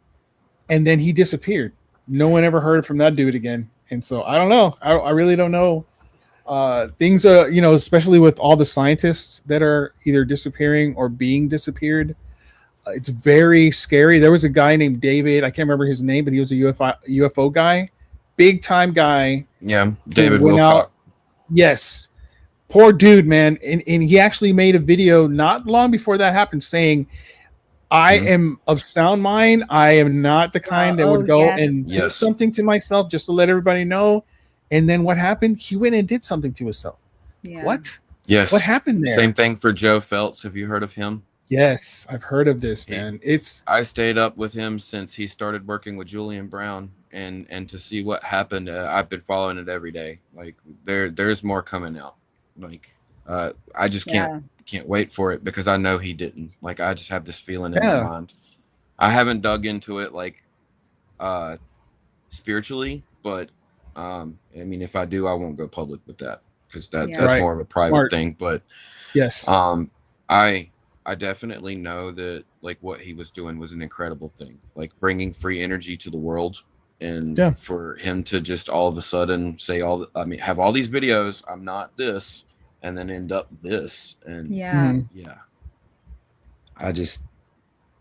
A: And then he disappeared. No one ever heard from that dude again. And so I don't know. I really don't know. Things are, especially with all the scientists that are either disappearing or being disappeared. It's very scary. There was a guy named Dayvid. I can't remember his name, but he was a UFO guy, big time guy.
D: Yeah, Dayvid.
A: Yes, poor dude, man. And he actually made a video not long before that happened, saying, "I am of sound mind. I am not the kind that would go and do something to myself just to let everybody know." And then what happened? He went and did something to himself. Yeah. What?
D: Yes.
A: What happened there?
D: Same thing for Joe Phelps. Have you heard of him?
A: Yes, I've heard of this, man.
D: I stayed up with him since he started working with Julian Brown, and to see what happened, I've been following it every day. Like there's more coming out. Like I just can't wait for it because I know he didn't. Like I just have this feeling in my mind. I haven't dug into it like spiritually, but I mean, if I do, I won't go public with that because that's more of a private thing. But
A: yes,
D: I definitely know that like what he was doing was an incredible thing, like bringing free energy to the world, and for him to just all of a sudden say have all these videos, I'm not this, and then end up this, and I just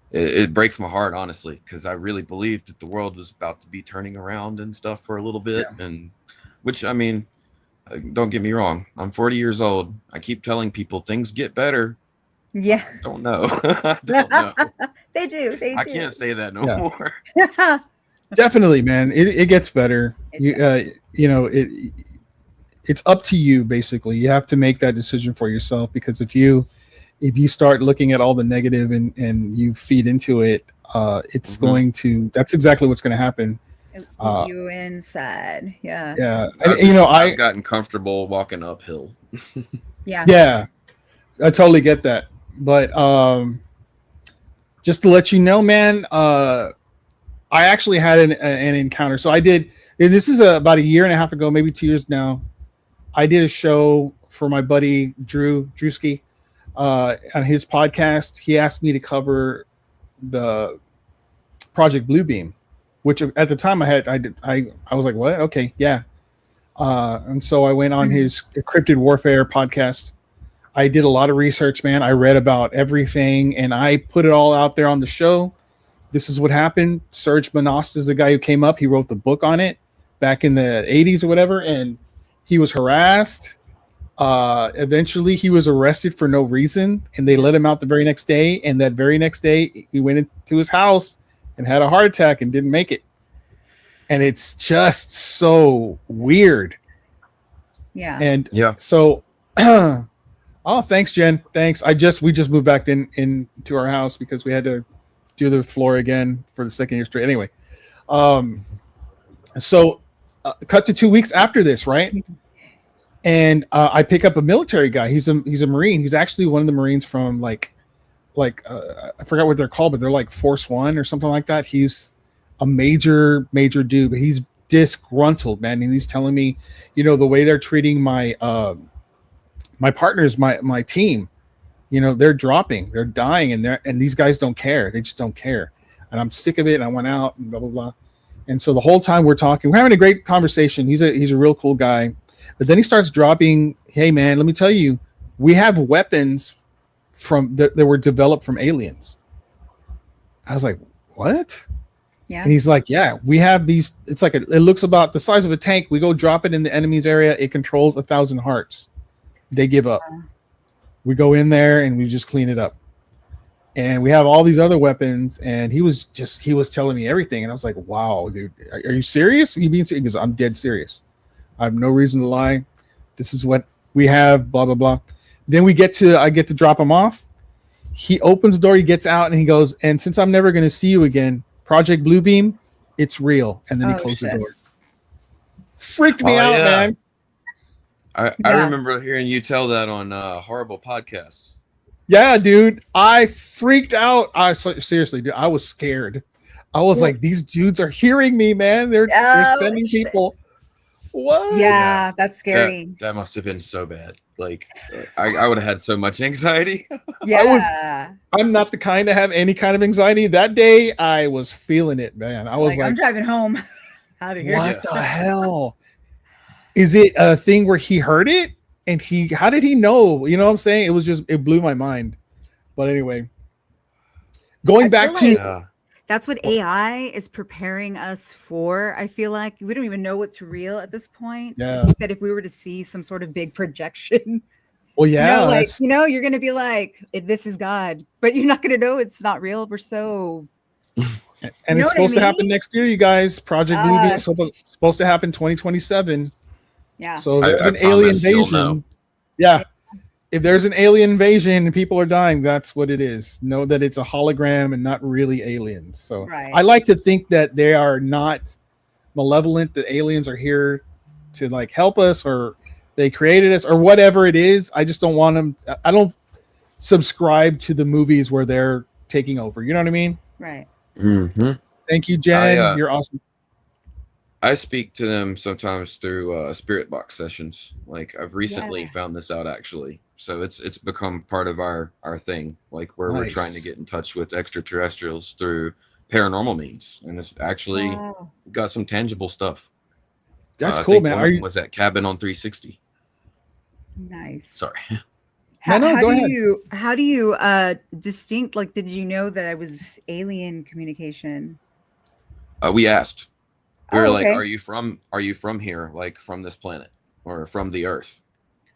D: it breaks my heart honestly because I really believed that the world was about to be turning around and stuff for a little bit, and which I mean, don't get me wrong, I'm 40 years old. I keep telling people things get better.
E: Yeah.
D: I don't know. I don't know.
E: They do.
D: I can't say that no more.
A: Definitely, man. It gets better. It's up to you basically. You have to make that decision for yourself because if you start looking at all the negative and you feed into it, it's going to. That's exactly what's going to happen.
E: You inside, yeah.
A: Yeah, and
D: I've gotten comfortable walking uphill.
A: Yeah, I totally get that. But just to let you know, man, I actually had an encounter. So I did. This is about a year and a half ago, maybe 2 years now. I did a show for my buddy Drewski on his podcast. He asked me to cover the Project Bluebeam, which at the time I was like, what? Okay, yeah. And so I went on his Cryptid Warfare podcast. I did a lot of research, man. I read about everything and I put it all out there on the show. This is what happened. Serge Manost is the guy who came up. He wrote the book on it back in the 80s or whatever. And he was harassed. Eventually he was arrested for no reason and they let him out the very next day. And that very next day he went into his house and had a heart attack and didn't make it. And it's just so weird.
E: Yeah.
A: And so oh, thanks, Jen. Thanks. We just moved back into our house because we had to do the floor again for the second year straight. Anyway, so cut to 2 weeks after this, right? And I pick up a military guy. He's a Marine. He's actually one of the Marines from like I forgot what they're called, but they're like Force One or something like that. He's a major dude, but he's disgruntled, man. And he's telling me, the way they're treating my partners, my team, they're dropping, they're dying, and these guys don't care. They just don't care. And I'm sick of it. And I went out and blah, blah, blah. And so the whole time we're talking, we're having a great conversation. He's a real cool guy. But then he starts dropping, hey man, let me tell you, we have weapons that were developed from aliens. I was like, what?
E: Yeah.
A: And he's like, yeah, we have these. It's like it looks about the size of a tank. We go drop it in the enemy's area. It controls 1,000 hearts. They give up. We go in there and we just clean it up. And we have all these other weapons. And he was telling me everything. And I was like, wow, dude, are you serious? Are you being serious? Because I'm dead serious. I have no reason to lie. This is what we have, blah, blah, blah. Then I get to drop him off. He opens the door, he gets out, and he goes, and since I'm never going to see you again, Project Bluebeam, it's real. And then he closed the door. Freaked me out, man.
D: I remember hearing you tell that on Horrible Podcasts.
A: Yeah, dude. I freaked out. Seriously, dude, I was scared. I was like, these dudes are hearing me, man. They're sending people. What?
E: Yeah, that's scary.
D: That must have been so bad. Like, I would have had so much anxiety.
E: Yeah.
A: I'm not the kind to have any kind of anxiety. That day, I was feeling it, man. I was like
E: I'm driving home out of here.
A: What the hell? Is it a thing where he heard it? And how did he know? You know what I'm saying? It blew my mind. But anyway, going back to
E: that's what AI is preparing us for. I feel like we don't even know what's real at this point.
A: Yeah.
E: I think that if we were to see some sort of big projection,
A: well, yeah,
E: you're going to be like, this is God, but you're not going to know it's not real. We're so.
A: And it's supposed to happen next year, you guys. Project Bluebeam is supposed to happen 2027. Yeah. So there's an alien invasion. Yeah. If there's an alien invasion and people are dying, that's what it is. Know that it's a hologram and not really aliens. So I like to think that they are not malevolent, that aliens are here to like help us, or they created us, or whatever it is. I just don't want them. I don't subscribe to the movies where they're taking over. You know what I mean?
E: Right.
D: Mm-hmm.
A: Thank you, Jen. You're awesome.
D: I speak to them sometimes through spirit box sessions. Like I've recently found this out actually. So it's become part of our thing, like where we're trying to get in touch with extraterrestrials through paranormal means, and it's actually got some tangible stuff.
A: That's cool, man.
D: One was that cabin on 360.
E: Nice.
D: Sorry.
E: How do you distinct? Like, did you know that I was alien communication?
D: We asked. We were like, "Are you from here? Like from this planet or from the Earth?"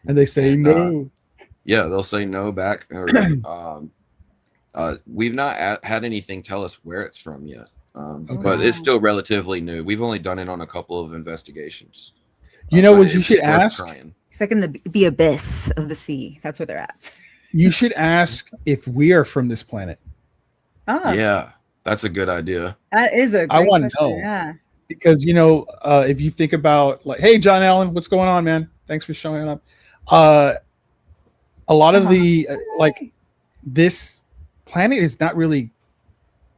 A: And they say no.
D: Yeah, they'll say no back. Or, we've not had anything tell us where it's from yet, but it's still relatively new. We've only done it on a couple of investigations.
A: You know what you should ask?
E: It's like in the abyss of the sea. That's where they're at.
A: You should ask if we are from this planet.
E: Oh.
D: Yeah, that's a good idea.
E: That is a great
A: I want to know.
E: Yeah.
A: Because, if you think about like, hey, John Allen, what's going on, man? Thanks for showing up. A lot of the this planet is not really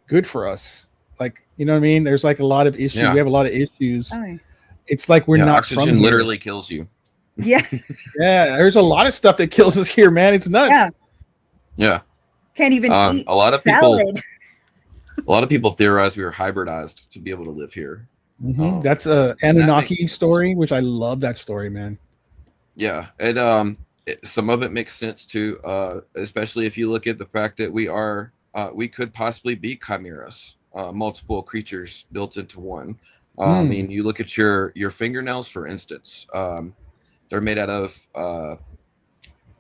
A: good for us. Like, you know what I mean? There's like a lot of issues.
D: Yeah.
A: We have a lot of issues.
E: Oh.
A: It's like we're not
D: oxygen
A: from
D: literally kills you.
E: Yeah.
A: Yeah. There's a lot of stuff that kills us here, man. It's nuts.
D: Yeah.
E: Can't even eat
D: a lot of
E: salad.
D: A lot of people theorize we were hybridized to be able to live here.
A: Mm-hmm. That's a Anunnaki story, which I love that story, man.
D: Yeah, some of it makes sense too, especially if you look at the fact that we could possibly be chimeras, multiple creatures built into one. I mean, you look at your fingernails, for instance. They're made out of I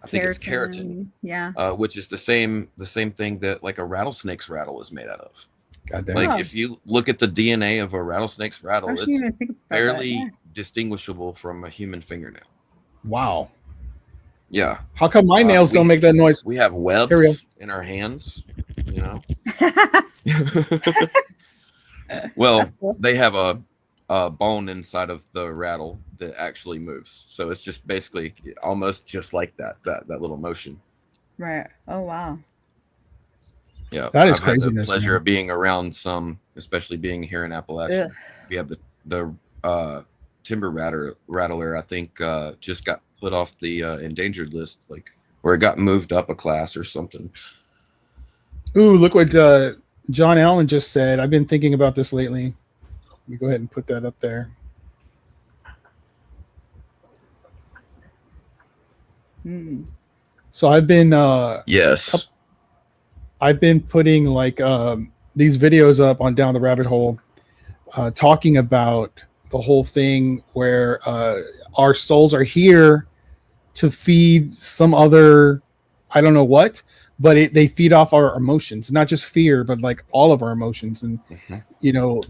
D: think it's keratin.
E: Yeah.
D: Which is the same thing that like a rattlesnake's rattle is made out of.
A: Goddamn.
D: Like if you look at the DNA of a rattlesnake's rattle, it's barely distinguishable from a human fingernail.
A: Wow.
D: Yeah.
A: How come my nails don't make that noise?
D: We have webs in our hands, you know. Well, cool. They have a bone inside of the rattle that actually moves. So it's just basically almost just like that little motion.
E: Right. Oh wow.
D: Yeah,
A: that is
D: crazy.
A: The
D: pleasure of being around some, especially being here in Appalachia. Ugh. We have the timber rattler. I think just got put off the endangered list, like or it got moved up a class or something.
A: Ooh, look what John Allen just said. I've been thinking about this lately. Let me go ahead and put that up there. So I've been
D: yes.
A: I've been putting like these videos up on Down the Rabbit Hole, talking about the whole thing where our souls are here to feed some other, I don't know what, but they feed off our emotions, not just fear, but like all of our emotions. And you know,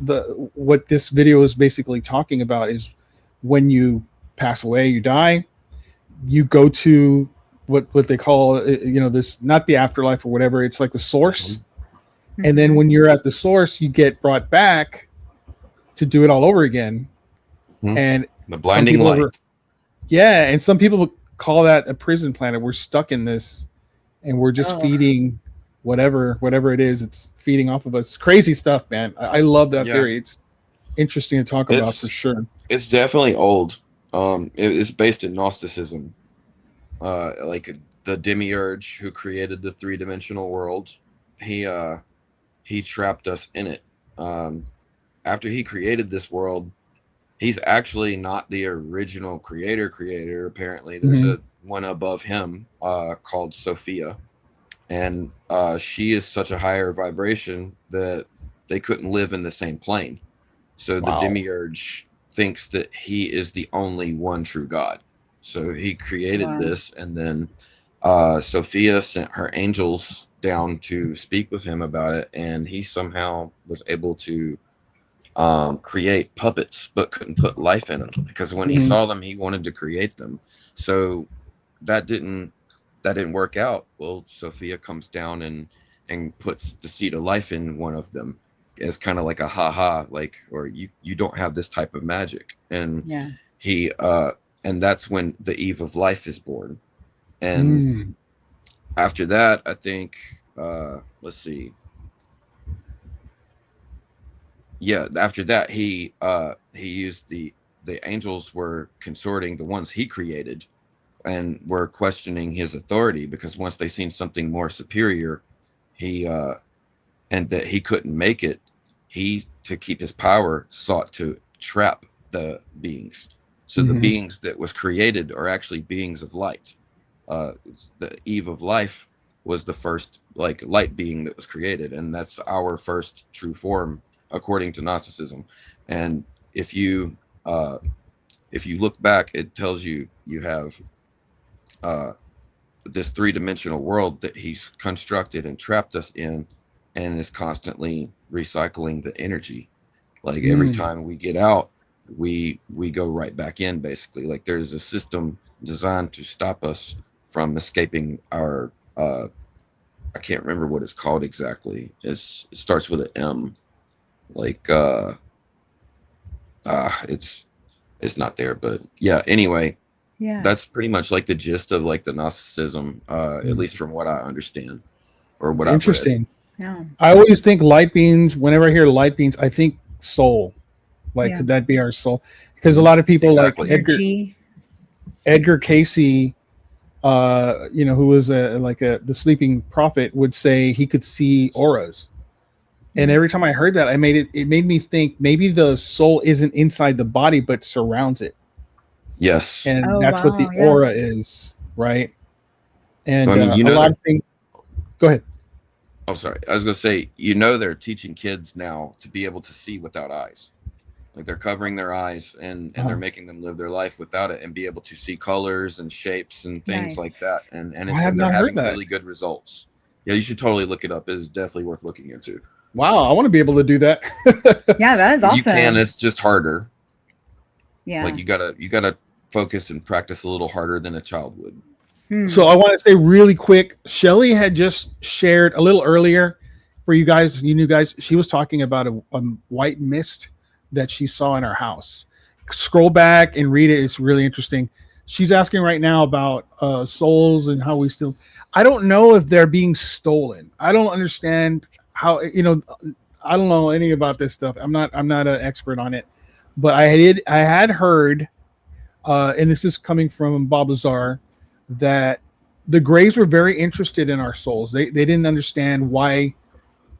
A: what this video is basically talking about is when you pass away, you die, you go to what they call, you know, this, not the afterlife or whatever, it's like the source. And then when you're at the source, you get brought back to do it all over again. And
D: the blinding light.
A: And some people call that a prison planet. We're stuck in this, and we're just feeding whatever it is. It's feeding off of us. It's crazy stuff, man. I love that theory. It's interesting to talk about for sure.
D: It's definitely old. It's based in Gnosticism. Like the Demiurge who created the three-dimensional world, he trapped us in it. After he created this world, he's actually not the original creator. Apparently, there's a one above him called Sophia, and she is such a higher vibration that they couldn't live in the same plane. So the Demiurge thinks that he is the only one true God. So he created this, and then Sophia sent her angels down to speak with him about it, and he somehow was able to create puppets, but couldn't put life in them, because when he saw them, he wanted to create them. So that didn't work out. Well, Sophia comes down and puts the seed of life in one of them as kind of like a like, or you don't have this type of magic. And he and that's when the Eve of Life is born. And after that, I think let's see. Yeah, after that, he used the angels were consorting, the ones he created, and were questioning his authority, because once they seen something more superior, and that he couldn't make it, he, to keep his power, sought to trap the beings. So the beings that was created are actually beings of light. The Eve of Life was the first like light being that was created, and that's our first true form according to Gnosticism. And if you look back, it tells you have this three-dimensional world that he's constructed and trapped us in, and is constantly recycling the energy. Like every time we get out, we go right back in, basically. Like there's a system designed to stop us from escaping our I can't remember what it's called exactly. It starts with an M. Like it's not there, but yeah, anyway, that's pretty much like the gist of like the Gnosticism, at least from what I understand, or what I've
A: interesting.
E: Yeah.
A: I always think light beings. Whenever I hear light beings, I think soul. Like, could that be our soul? Because a lot of people like Edgar Casey, you know, who was the sleeping prophet, would say he could see auras. And every time I heard that, it made me think maybe the soul isn't inside the body, but surrounds it.
D: Yes.
A: And that's what the aura is, right? And
D: I mean,
A: a lot of things. Go ahead.
D: Oh, sorry. I was going to say, you know, they're teaching kids now to be able to see without eyes. Like they're covering their eyes and they're making them live their life without it and be able to see colors and shapes and things like that. And they're having really good results. Yeah, you should totally look it up. It is definitely worth looking into.
A: Wow, I want to be able to do that.
E: Yeah, that is awesome.
D: You can. It's just harder.
E: Yeah.
D: Like you gotta focus and practice a little harder than a child would.
A: So I want to say really quick, Shelly had just shared a little earlier for you guys, you new guys, she was talking about a white mist that she saw in our house. Scroll back and read it. It's really interesting. She's asking right now about souls and how we still, I don't know if they're being stolen. I don't understand how, you know, I don't know anything about this stuff. I'm not an expert on it, but I had heard, and this is coming from Bob Lazar, that the Greys were very interested in our souls. They didn't understand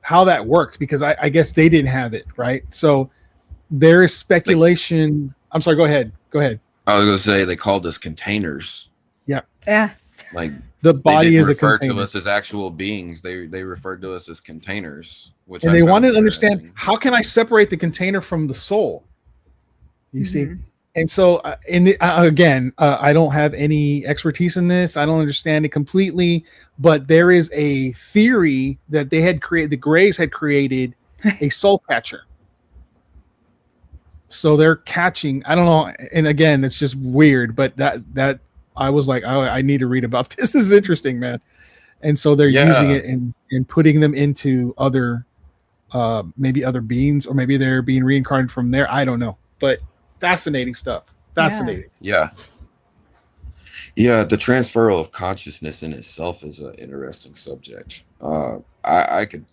A: how that works, because I guess they didn't have it, right? So there is speculation. I'm sorry, go ahead.
D: I was going to say they called us containers.
A: Yeah.
E: Yeah.
D: Like
A: the
D: they
A: body
D: didn't
A: is a
D: refer to
A: container.
D: us as actual beings. They referred to us as containers, which
A: And
D: I
A: they
D: found
A: wanted to understand,
D: interesting.
A: how can I separate the container from the soul? You see?
E: Mhm.
A: And so, again, I don't have any expertise in this. I don't understand it completely, but there is a theory that they had created, the Greys had created a soul catcher. So they're catching, I don't know. And again, it's just weird, but that I was like, I need to read about this. This is interesting, man. And so they're using
D: Yeah.
A: it and putting them into other, maybe other beings, or maybe they're being reincarnated from there. I don't know, but fascinating stuff. Fascinating.
D: Yeah. Yeah, the transfer of consciousness in itself is an interesting subject. I could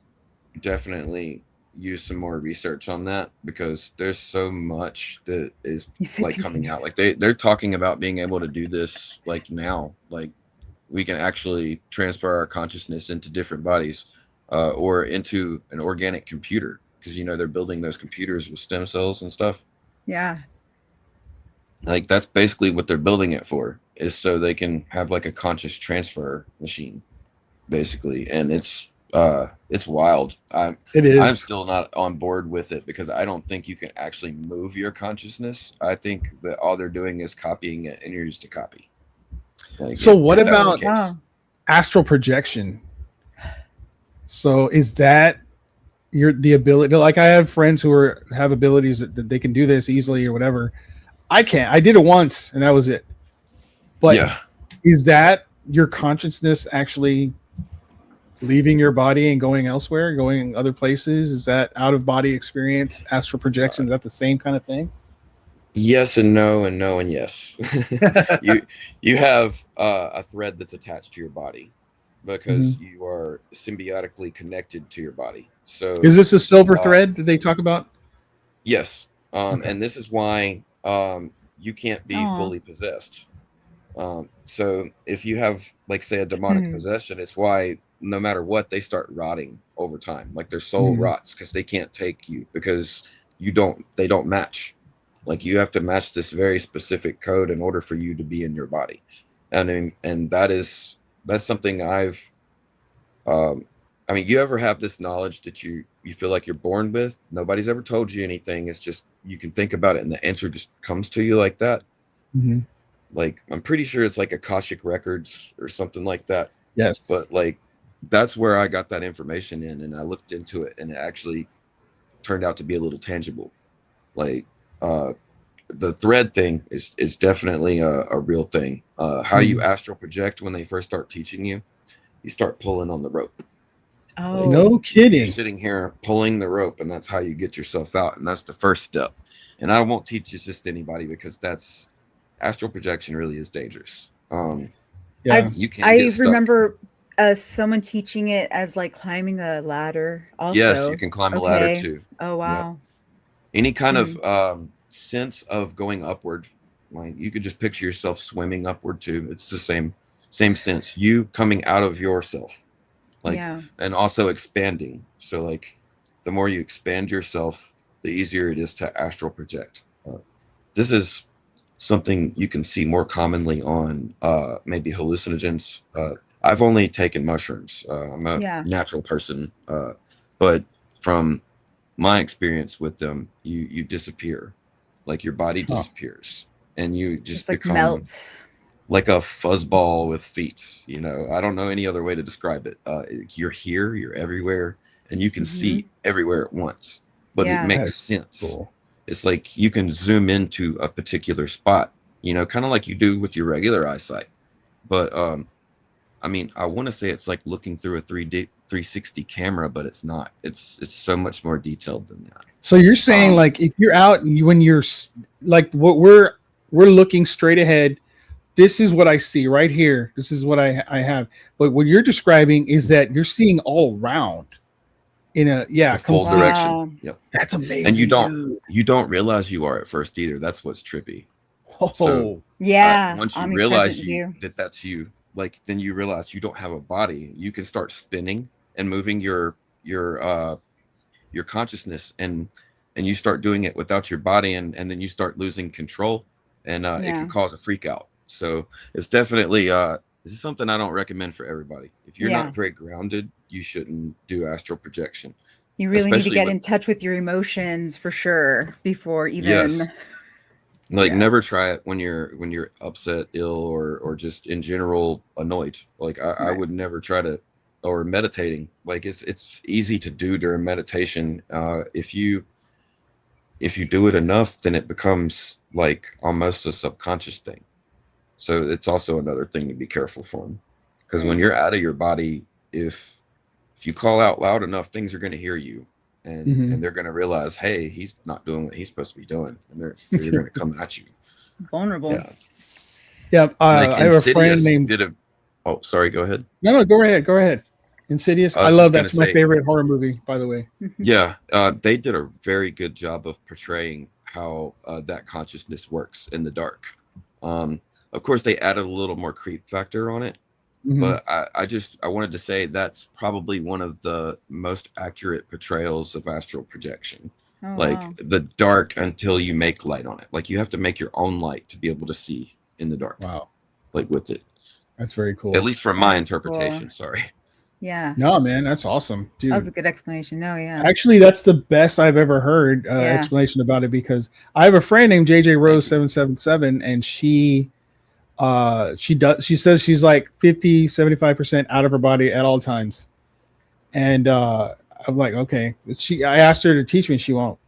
D: definitely use some more research on that, because there's so much that is
E: You said
D: like coming
E: container.
D: out. Like they're talking about being able to do this like now. Like we can actually transfer our consciousness into different bodies, or into an organic computer, because they're building those computers with stem cells and stuff.
E: Yeah.
D: Like that's basically what they're building it for, is so they can have like a conscious transfer machine, basically. And it's wild.
A: It
D: I'm
A: is.
D: still not on board with it, because I don't think you can actually move your consciousness. I think that all they're doing is copying it, and you're just a copy. Like,
A: So what
D: if that's the
A: about
D: case.
E: Wow.
A: astral projection? So is that the ability? Like I have friends who have abilities that they can do this easily or whatever. I can't. I did it once and that was it. But
D: Yeah.
A: is that your consciousness actually leaving your body and going elsewhere, going other places? Is that out of body experience, astral projection? Is that the same kind of thing?
D: Yes and no, and no and yes. You have a thread that's attached to your body, because you are symbiotically connected to your body. So
A: Is this a silver thread that they talk about?
D: yes.
A: Okay.
D: And this is why you can't be
E: Aw.
D: fully possessed. So if you have, like, say, a demonic possession, it's why no matter what, they start rotting over time. Like their soul rots, because they can't take you, because they don't match. Like you have to match this very specific code in order for you to be in your body. And that's something I've you ever have this knowledge that you feel like you're born with? Nobody's ever told you anything. It's just you can think about it and the answer just comes to you like that.
A: Mm-hmm.
D: Like I'm pretty sure it's like Akashic Records or something like that.
A: Yes.
D: But like that's where I got that information in, and I looked into it, and it actually turned out to be a little tangible. Like the thread thing is definitely a real thing. How you astral project, when they first start teaching you start pulling on the rope.
E: Oh,
A: no kidding.
D: You're sitting here pulling the rope, and that's how you get yourself out. And that's the first step. And I won't teach this just to anybody, because that's astral projection really is dangerous.
A: Yeah.
D: You can
E: I
D: get stuck.
E: remember someone teaching it as like climbing a ladder. Also,
D: Yes, you can climb a ladder
E: Okay.
D: too.
E: Oh wow.
D: Any kind of sense of going upward, like you could just picture yourself swimming upward too. It's the same sense. You coming out of yourself, like,
E: Yeah.
D: and also expanding. So like, the more you expand yourself, the easier it is to astral project. This is something you can see more commonly on maybe hallucinogens. I've only taken mushrooms. I'm a natural person, but from my experience with them, you disappear, like your body disappears, and you just
E: like
D: become
E: melt,
D: like a fuzzball with feet. I don't know any other way to describe it. You're here, you're everywhere, and you can see everywhere at once, but it makes sense. Cool. It's like you can zoom into a particular spot, kind of like you do with your regular eyesight. But I want to say it's like looking through a 360 camera, but it's not. It's so much more detailed than that.
A: So you're saying like if you're out and when you're like what we're looking straight ahead, this is what I see right here. This is what I have. But what you're describing is that you're seeing all around in a
D: full direction. Yep.
A: That's amazing.
D: And you don't realize you are at first either. That's what's trippy.
A: Oh,
D: so,
E: yeah.
D: Once you realize that's you, like then you realize you don't have a body. You can start spinning and moving your consciousness, and you start doing it without your body, and then you start losing control, and it can cause a freak out. So it's definitely this is something I don't recommend for everybody. If you're
E: Yeah.
D: not very grounded, you shouldn't do astral projection.
E: You really need to
D: Especially
E: get
D: with-
E: in touch with your emotions for sure before even.
D: Yes. Like
E: Yeah.
D: never try it when you're upset, ill, or just in general annoyed. Like I
E: Right.
D: would never try to, or meditating. Like it's easy to do during meditation. If you do it enough, then it becomes like almost a subconscious thing. So it's also another thing to be careful from, because when you're out of your body, if you call out loud enough, things are going to hear you, and they're going to realize, hey, he's not doing what he's supposed to be doing, and they're going to come at you.
E: Vulnerable.
D: Yeah.
A: Yeah,
D: Like
A: I have a friend
D: Insidious
A: named.
D: Oh, sorry. Go ahead.
A: No, go ahead. Insidious.
D: I
A: I
D: was
A: love
D: just
A: that's
D: gonna
A: my
D: say-
A: favorite horror movie, by the way.
D: Yeah, they did a very good job of portraying how that consciousness works in the dark. Of course, they added a little more creep factor on it,
A: Mhm.
D: but I wanted to say that's probably one of the most accurate portrayals of astral projection.
E: Oh,
D: Like
E: wow.
D: the dark until you make light on it. Like you have to make your own light to be able to see in the dark.
A: Wow,
D: Like with it,
A: that's very cool.
D: at least from my
E: That's
D: interpretation.
E: cool.
D: Sorry.
E: Yeah.
A: No, man, that's awesome, dude.
E: That was a good explanation. No, yeah.
A: Actually, that's the best I've ever heard
E: Yeah.
A: explanation about it, because I have a friend named JJ Rose 777, and she says she's like 50-75% out of her body at all times. And I'm like, okay. I asked her to teach me, she won't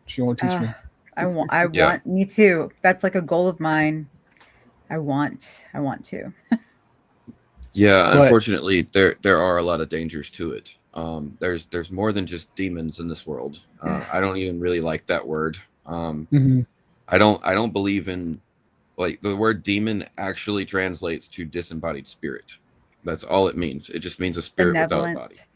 A: teach me.
E: I
D: Yeah.
E: want me too. That's like a goal of mine. I want to.
D: Yeah,
A: But-
D: unfortunately, there are a lot of dangers to it. There's more than just demons in this world. I don't even really like that word.
A: Mhm.
D: I don't believe in, like, the word demon actually translates to disembodied spirit. That's all it means. It just means a spirit without a body.
E: Benevolent.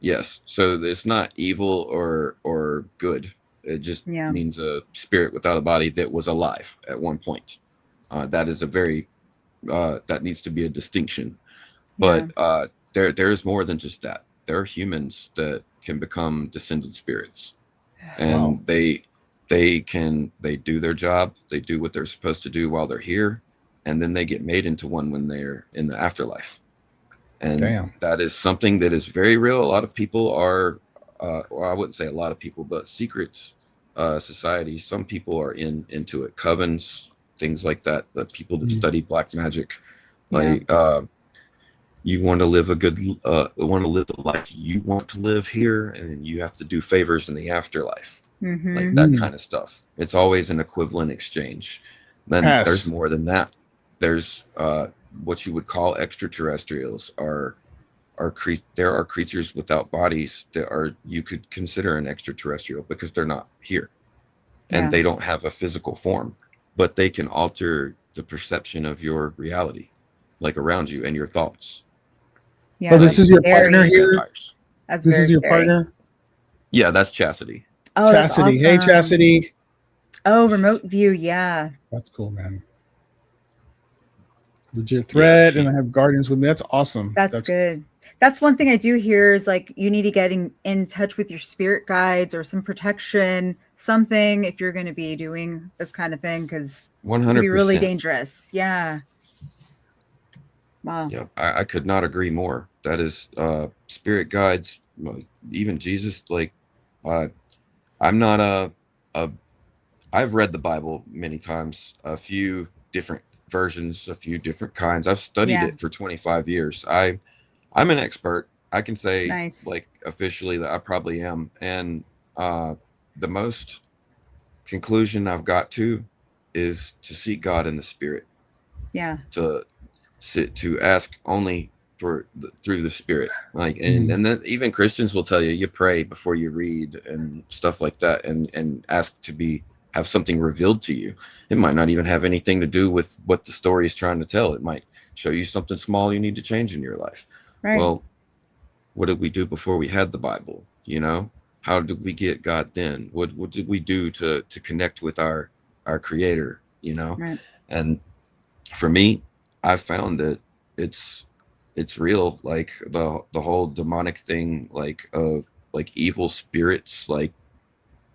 D: Yes, so it's not evil or good. It just
E: Yeah.
D: means a spirit without a body that was alive at one point. That is a very that needs to be a distinction. But there's more than just that. There are humans that can become descended spirits, and
A: Wow.
D: they do their job. They do what they're supposed to do while they're here, and then they get made into one when they're in the afterlife. And
A: Damn.
D: that is something that is very real. A lot of people are, well, I wouldn't say a lot of people, but secret societies. Some people are into it. Covens, things like that. The people that study black magic, like you want to live want to live the life you want to live here, and you have to do favors in the afterlife,
E: Mm-hmm.
D: like that kind of stuff. It's always an equivalent exchange. Then
A: Pass.
D: there's more than that. There's what you would call extraterrestrials there are creatures without bodies that you could consider an extraterrestrial because they're not here, and
E: Yeah.
D: they don't have a physical form, but they can alter the perception of your reality, like around you and your thoughts.
E: Yeah.
A: Oh, this is your
E: very-
A: partner here?
D: Vampires.
E: That's
A: This
E: very
A: is your
E: scary.
A: partner,
D: Yeah, that's Chastity.
E: Oh, that's
A: Chastity. Hey,
E: awesome.
A: Chastity.
E: Oh, remote view. Yeah.
A: That's cool, man. Legit threat,
D: she-
A: and I have guardians with me. That's awesome.
E: That's good. That's one thing I do hear is like you need to get in touch with your spirit guides or some protection, something if you're going to be doing this kind of thing, because it
D: 100%.
E: can be really dangerous. Yeah. Wow.
D: Yeah, I could not agree more. That is spirit guides, even Jesus. Like, I'm not I've read the Bible many times, a few different versions, a few different kinds. I've studied
E: Yeah.
D: it for 25 years. I'm an expert. I can say,
E: Nice.
D: like, officially that I probably am. And the most conclusion I've got to is to seek God in the spirit,
E: Yeah.
D: to ask only through the spirit. Like, and then even Christians will tell you pray before you read and stuff like that, and ask to have something revealed to you. It might not even have anything to do with what the story is trying to tell. It might show you something small you need to change in your life.
E: Right.
D: Well, what did we do before we had the Bible? How did we get God then? What did we do to connect with our creator?
E: Right.
D: And for me, I found that it's real. Like the whole demonic thing, like of like evil spirits, like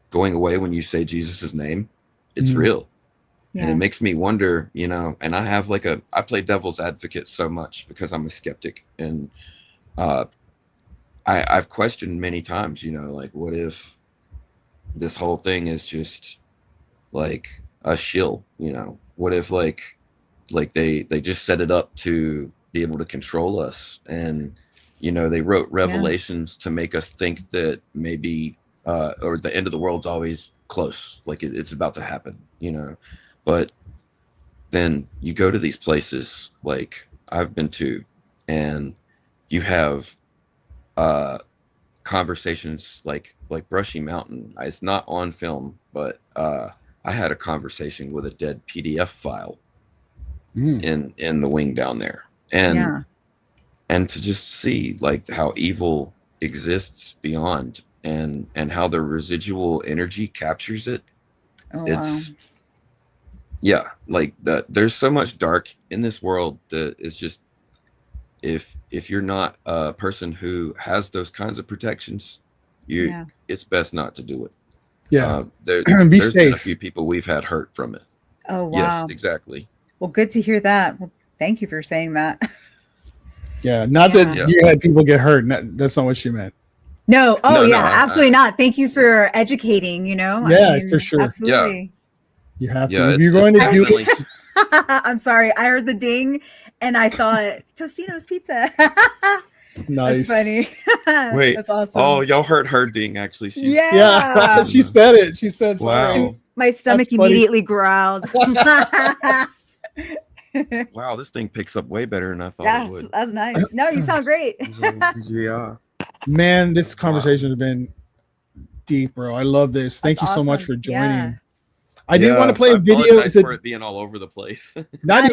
D: going away when you say Jesus's name. It's real. And it makes me wonder, you know, and I play devil's advocate so much because I'm a skeptic, and I've questioned many times, you know, like, what if this whole thing is just like a shill, you know? What if like they just set it up to be able to control us, and you know, they wrote revelations to make us think that maybe or the end of the world's always close, like it's about to happen, you know? But then you go to these places like I've been to, and you have conversations like Brushy Mountain. It's not on film, but I had a conversation with a dead PDF file in the wing down there, and to just see like how evil exists beyond, and how the residual energy captures it. Like there's so much dark in this world that it's just, if you're not a person who has those kinds of protections, it's best not to do it. There's
A: safe.
D: Been a few people we've had hurt from it.
E: Oh wow.
D: Yes, exactly.
E: Well, good to hear that. Well, thank you for saying that.
A: That you had people get hurt. That's not what she meant.
E: No. Absolutely not. Thank you for educating, you know?
A: I mean, for sure.
E: Absolutely.
A: You have to. If you're going to do it.
E: I'm sorry. I heard the ding and I thought Tostino's Pizza.
A: Nice.
E: That's funny.
D: Wait.
E: That's awesome.
D: Oh, y'all heard her ding, actually.
A: Yeah. She said it. She said sorry.
D: Wow.
E: My stomach immediately growled.
D: Wow, this thing picks up way better than I thought it would.
E: That's nice. No, you sound great.
A: Man, this conversation has been deep, bro. I love this. Thank you so much for joining. I did want to play a video.
D: It's for it being all over the place.
A: I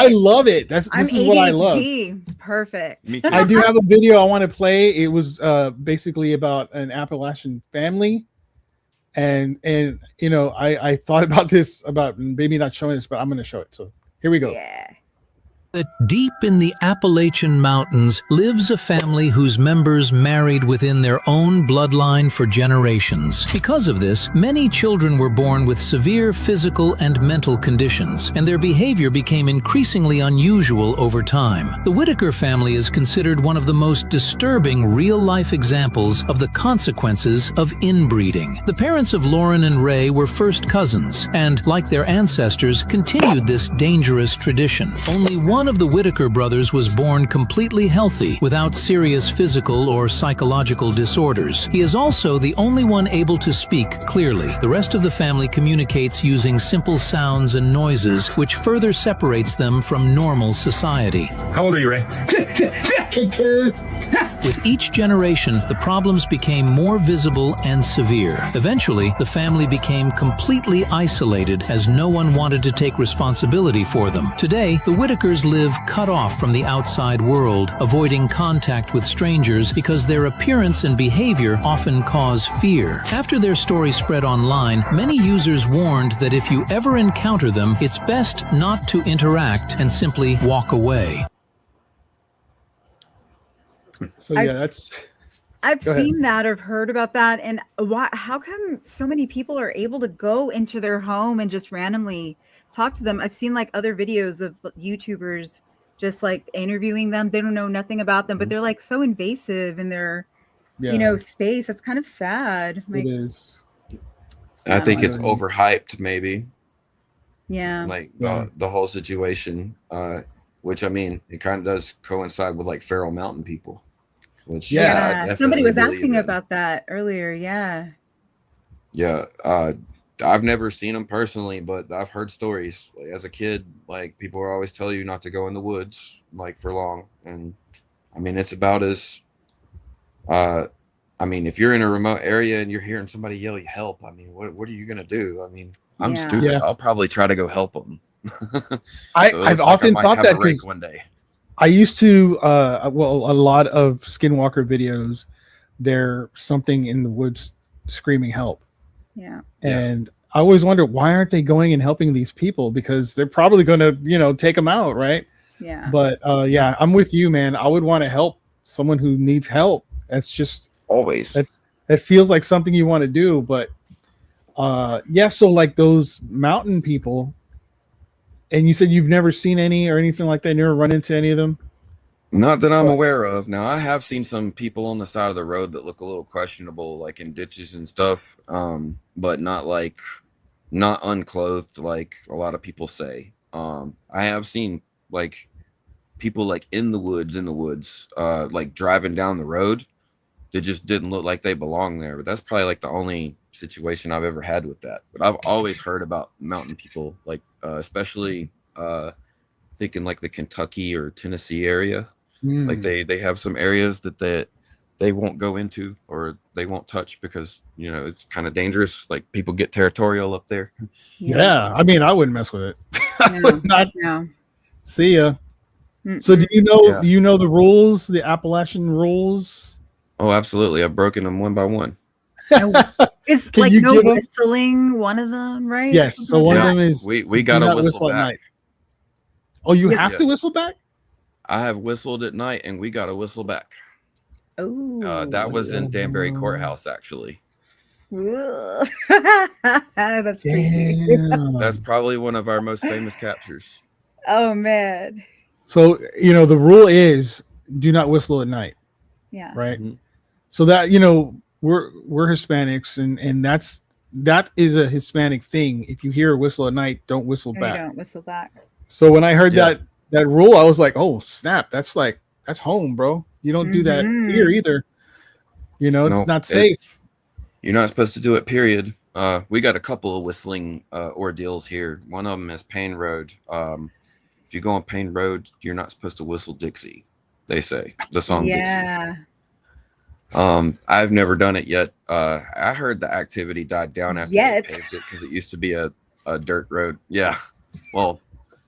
A: love it. This is what I love.
E: It's perfect.
D: Me too.
A: I do have a video I want to play. It was basically about an Appalachian family. And you know, I thought about this, about maybe not showing this, but I'm going to show it. So here we go.
E: Yeah.
F: That deep in the Appalachian Mountains lives a family whose members married within their own bloodline for generations. Because of this, many children were born with severe physical and mental conditions, and their behavior became increasingly unusual over time. The Whitaker family is considered one of the most disturbing real-life examples of the consequences of inbreeding. The parents of Lauren and Ray were first cousins, and, like their ancestors, continued this dangerous tradition. Only one of the Whitaker brothers was born completely healthy, without serious physical or psychological disorders. He is also the only one able to speak clearly. The rest of the family communicates using simple sounds and noises, which further separates them from normal society.
G: How old are you, Ray?
F: With each generation, the problems became more visible and severe. Eventually, the family became completely isolated as no one wanted to take responsibility for them. Today, the Whitakers live cut off from the outside world, avoiding contact with strangers because their appearance and behavior often cause fear. After their story spread online, many users warned that if you ever encounter them, it's best not to interact and simply walk away.
A: So
E: I've seen that or heard about that, and how come so many people are able to go into their home and just randomly talk to them? I've seen like other videos of YouTubers just like interviewing them. They don't know nothing about them, but they're like so invasive in their space. It's kind of sad. Like,
A: it is.
D: I think it's overhyped, maybe.
E: Yeah.
D: Like the whole situation, which I mean, it kind of does coincide with like feral mountain people. Which
E: somebody was asking about that earlier. Yeah.
D: I've never seen them personally, but I've heard stories. Like, as a kid, like people were always tell you not to go in the woods like for long, and I mean it's about as I mean, if you're in a remote area and you're hearing somebody yell help, I mean, what are you gonna do? I mean, I'm stupid. I'll probably try to go help them.
A: I've often thought that because
D: one day
A: I used to a lot of Skinwalker videos, there's something in the woods screaming help.
E: Yeah.
A: And I always wonder, why aren't they going and helping these people? Because they're probably going to, take them out, right?
E: Yeah.
A: But I'm with you, man. I would want to help someone who needs help. That's just
D: always.
A: That feels like something you want to do. But so like those mountain people, And you said you've never seen any or anything like that. Never run into any of them.
D: Not that I'm aware of. Now, I have seen some people on the side of the road that look a little questionable, like in ditches and stuff, but not unclothed like a lot of people say. I have seen like people like in the woods, like driving down the road that just didn't look like they belonged there. But that's probably like the only situation I've ever had with that. But I've always heard about mountain people, like especially thinking like the Kentucky or Tennessee area. Like they have some areas that they won't go into or they won't touch because it's kind of dangerous. Like people get territorial up there.
A: Yeah, I mean, I wouldn't mess with it. I would not.
E: No.
A: See ya. So do you know the rules, the Appalachian rules?
D: Oh, absolutely. I've broken them one by one.
E: It's
A: Can
E: like
A: you
E: no
A: give 'em-
E: whistling, one of them, right?
A: Yes. So one of them is
D: we
A: do
D: got to
A: not
D: whistle
A: at
D: back.
A: night. Oh, you have to
D: Yes.
A: whistle back?
D: I have whistled at night and we got to whistle back.
E: Oh,
D: That was in Danbury Courthouse, actually.
E: that's crazy.
A: Damn.
D: That's probably one of our most famous captures.
E: Oh man.
A: So the rule is do not whistle at night,
E: Yeah.
A: right?
D: Mhm.
A: So that we're Hispanics, and that is a Hispanic thing. If you hear a whistle at night, don't whistle
E: No, you
A: back.
E: don't whistle back.
A: So when I heard
D: Yeah.
A: that rule, I was like, oh snap, that's home, bro. You don't do that
E: Mhm.
A: here either. It's
D: No,
A: not safe.
D: You're not supposed to do it, period. We got a couple of whistling ordeals here. One of them is Payne Road. If you go on Payne Road, you're not supposed to whistle Dixie, they say. The song
E: Yeah.
D: Dixie. I've never done it yet. I heard the activity died down after
E: Yet.
D: they paved it because it used to be a dirt road. Yeah. Well,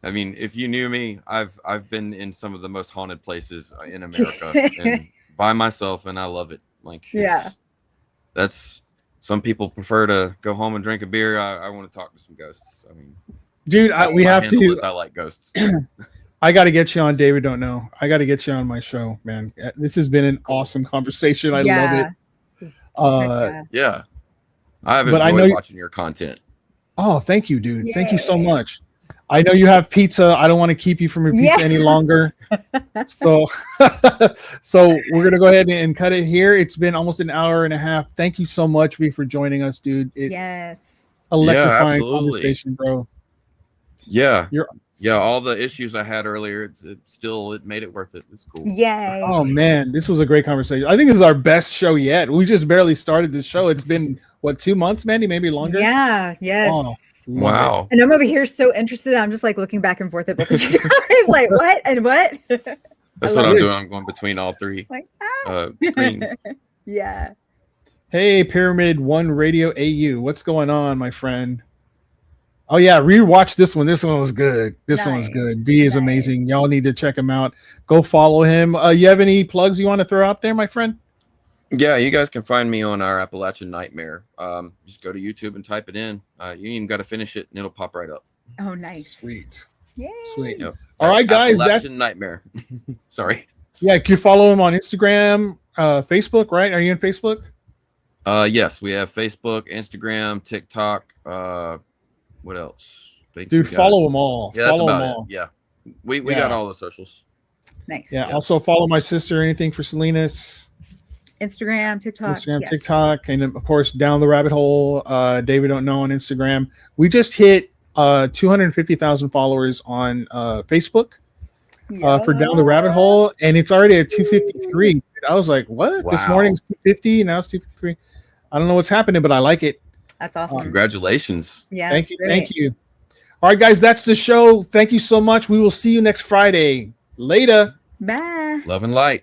D: I mean, if you knew me, I've been in some of the most haunted places in America and by myself, and I love it. Like, that's some people prefer to go home and drink a beer. I want to talk to some ghosts. I mean,
A: Dude, we have to.
D: I like ghosts.
A: I got to get you on. Dayvid don't know. I got to get you on my show, man. This has been an awesome conversation. I love it.
D: Yeah, I've
A: But I
D: enjoyed
A: know
D: watching your content.
A: Oh, thank you, dude. Thank you so much. I know you have pizza. I don't want to keep you from your pizza any longer. So we're gonna go ahead and cut it here. It's been almost an hour and a half. Thank you so much, V, for joining us, dude.
E: Yes.
A: Electrifying
D: absolutely.
A: conversation, bro.
D: Yeah.
A: You're-
D: Yeah, all the issues I had earlier, it made it worth it. It's cool.
E: Yay.
A: Oh man, this was a great conversation. I think this is our best show yet. We just barely started this show. It's been 2 months, Mandy? Maybe longer.
E: Yeah. Yes.
A: Oh,
D: Wow.
E: And I'm over here so interested. I'm just like looking back and forth at both of you guys, like what and what?
D: That's what
A: love
D: I'm
A: it.
D: doing. I'm going between all three
E: Like
D: screens.
E: yeah.
A: Hey, Pyramid One Radio AU. What's going on, my friend? Oh yeah, rewatch this one. This one was good. This one was
E: Nice.
A: good. B is amazing. Y'all need to check him out. Go follow him. You have any plugs you want to throw out there, my friend?
D: Yeah, you guys can find me on Our Appalachian Nightmare. Just go to YouTube and type it in. You even got to finish it, and it'll pop right up.
E: Oh, nice.
A: Sweet.
E: Yay.
A: Sweet.
D: Yep.
A: All right, guys. That's
D: Appalachian Nightmare. Sorry.
A: yeah. Can you follow him on Instagram, Facebook? Right? Are you on Facebook?
D: Yes, we have Facebook, Instagram, TikTok. What else?
A: Dude, follow them all.
D: Yeah, that's
A: follow them
D: about
A: all.
D: it. Yeah, we got all the socials.
E: Nice.
A: Yeah.
D: Yeah.
A: Also follow my sister. Anything for Salinas?
E: Instagram, TikTok.
A: Instagram,
E: yes.
A: TikTok, and of course down the rabbit hole. Dayvid don't know on Instagram. We just hit 250,000 followers on Facebook for down the rabbit hole, and it's already at 253. I was like, what? This
D: Wow.
A: morning's 250, now it's 253. I don't know what's happening, but I like it.
E: That's awesome.
D: Congratulations.
E: Yeah.
A: Thank you,
E: great.
A: thank you. All right, guys, that's the show. Thank you so much. We will see you next Friday. Later.
E: Bye.
D: Love and light.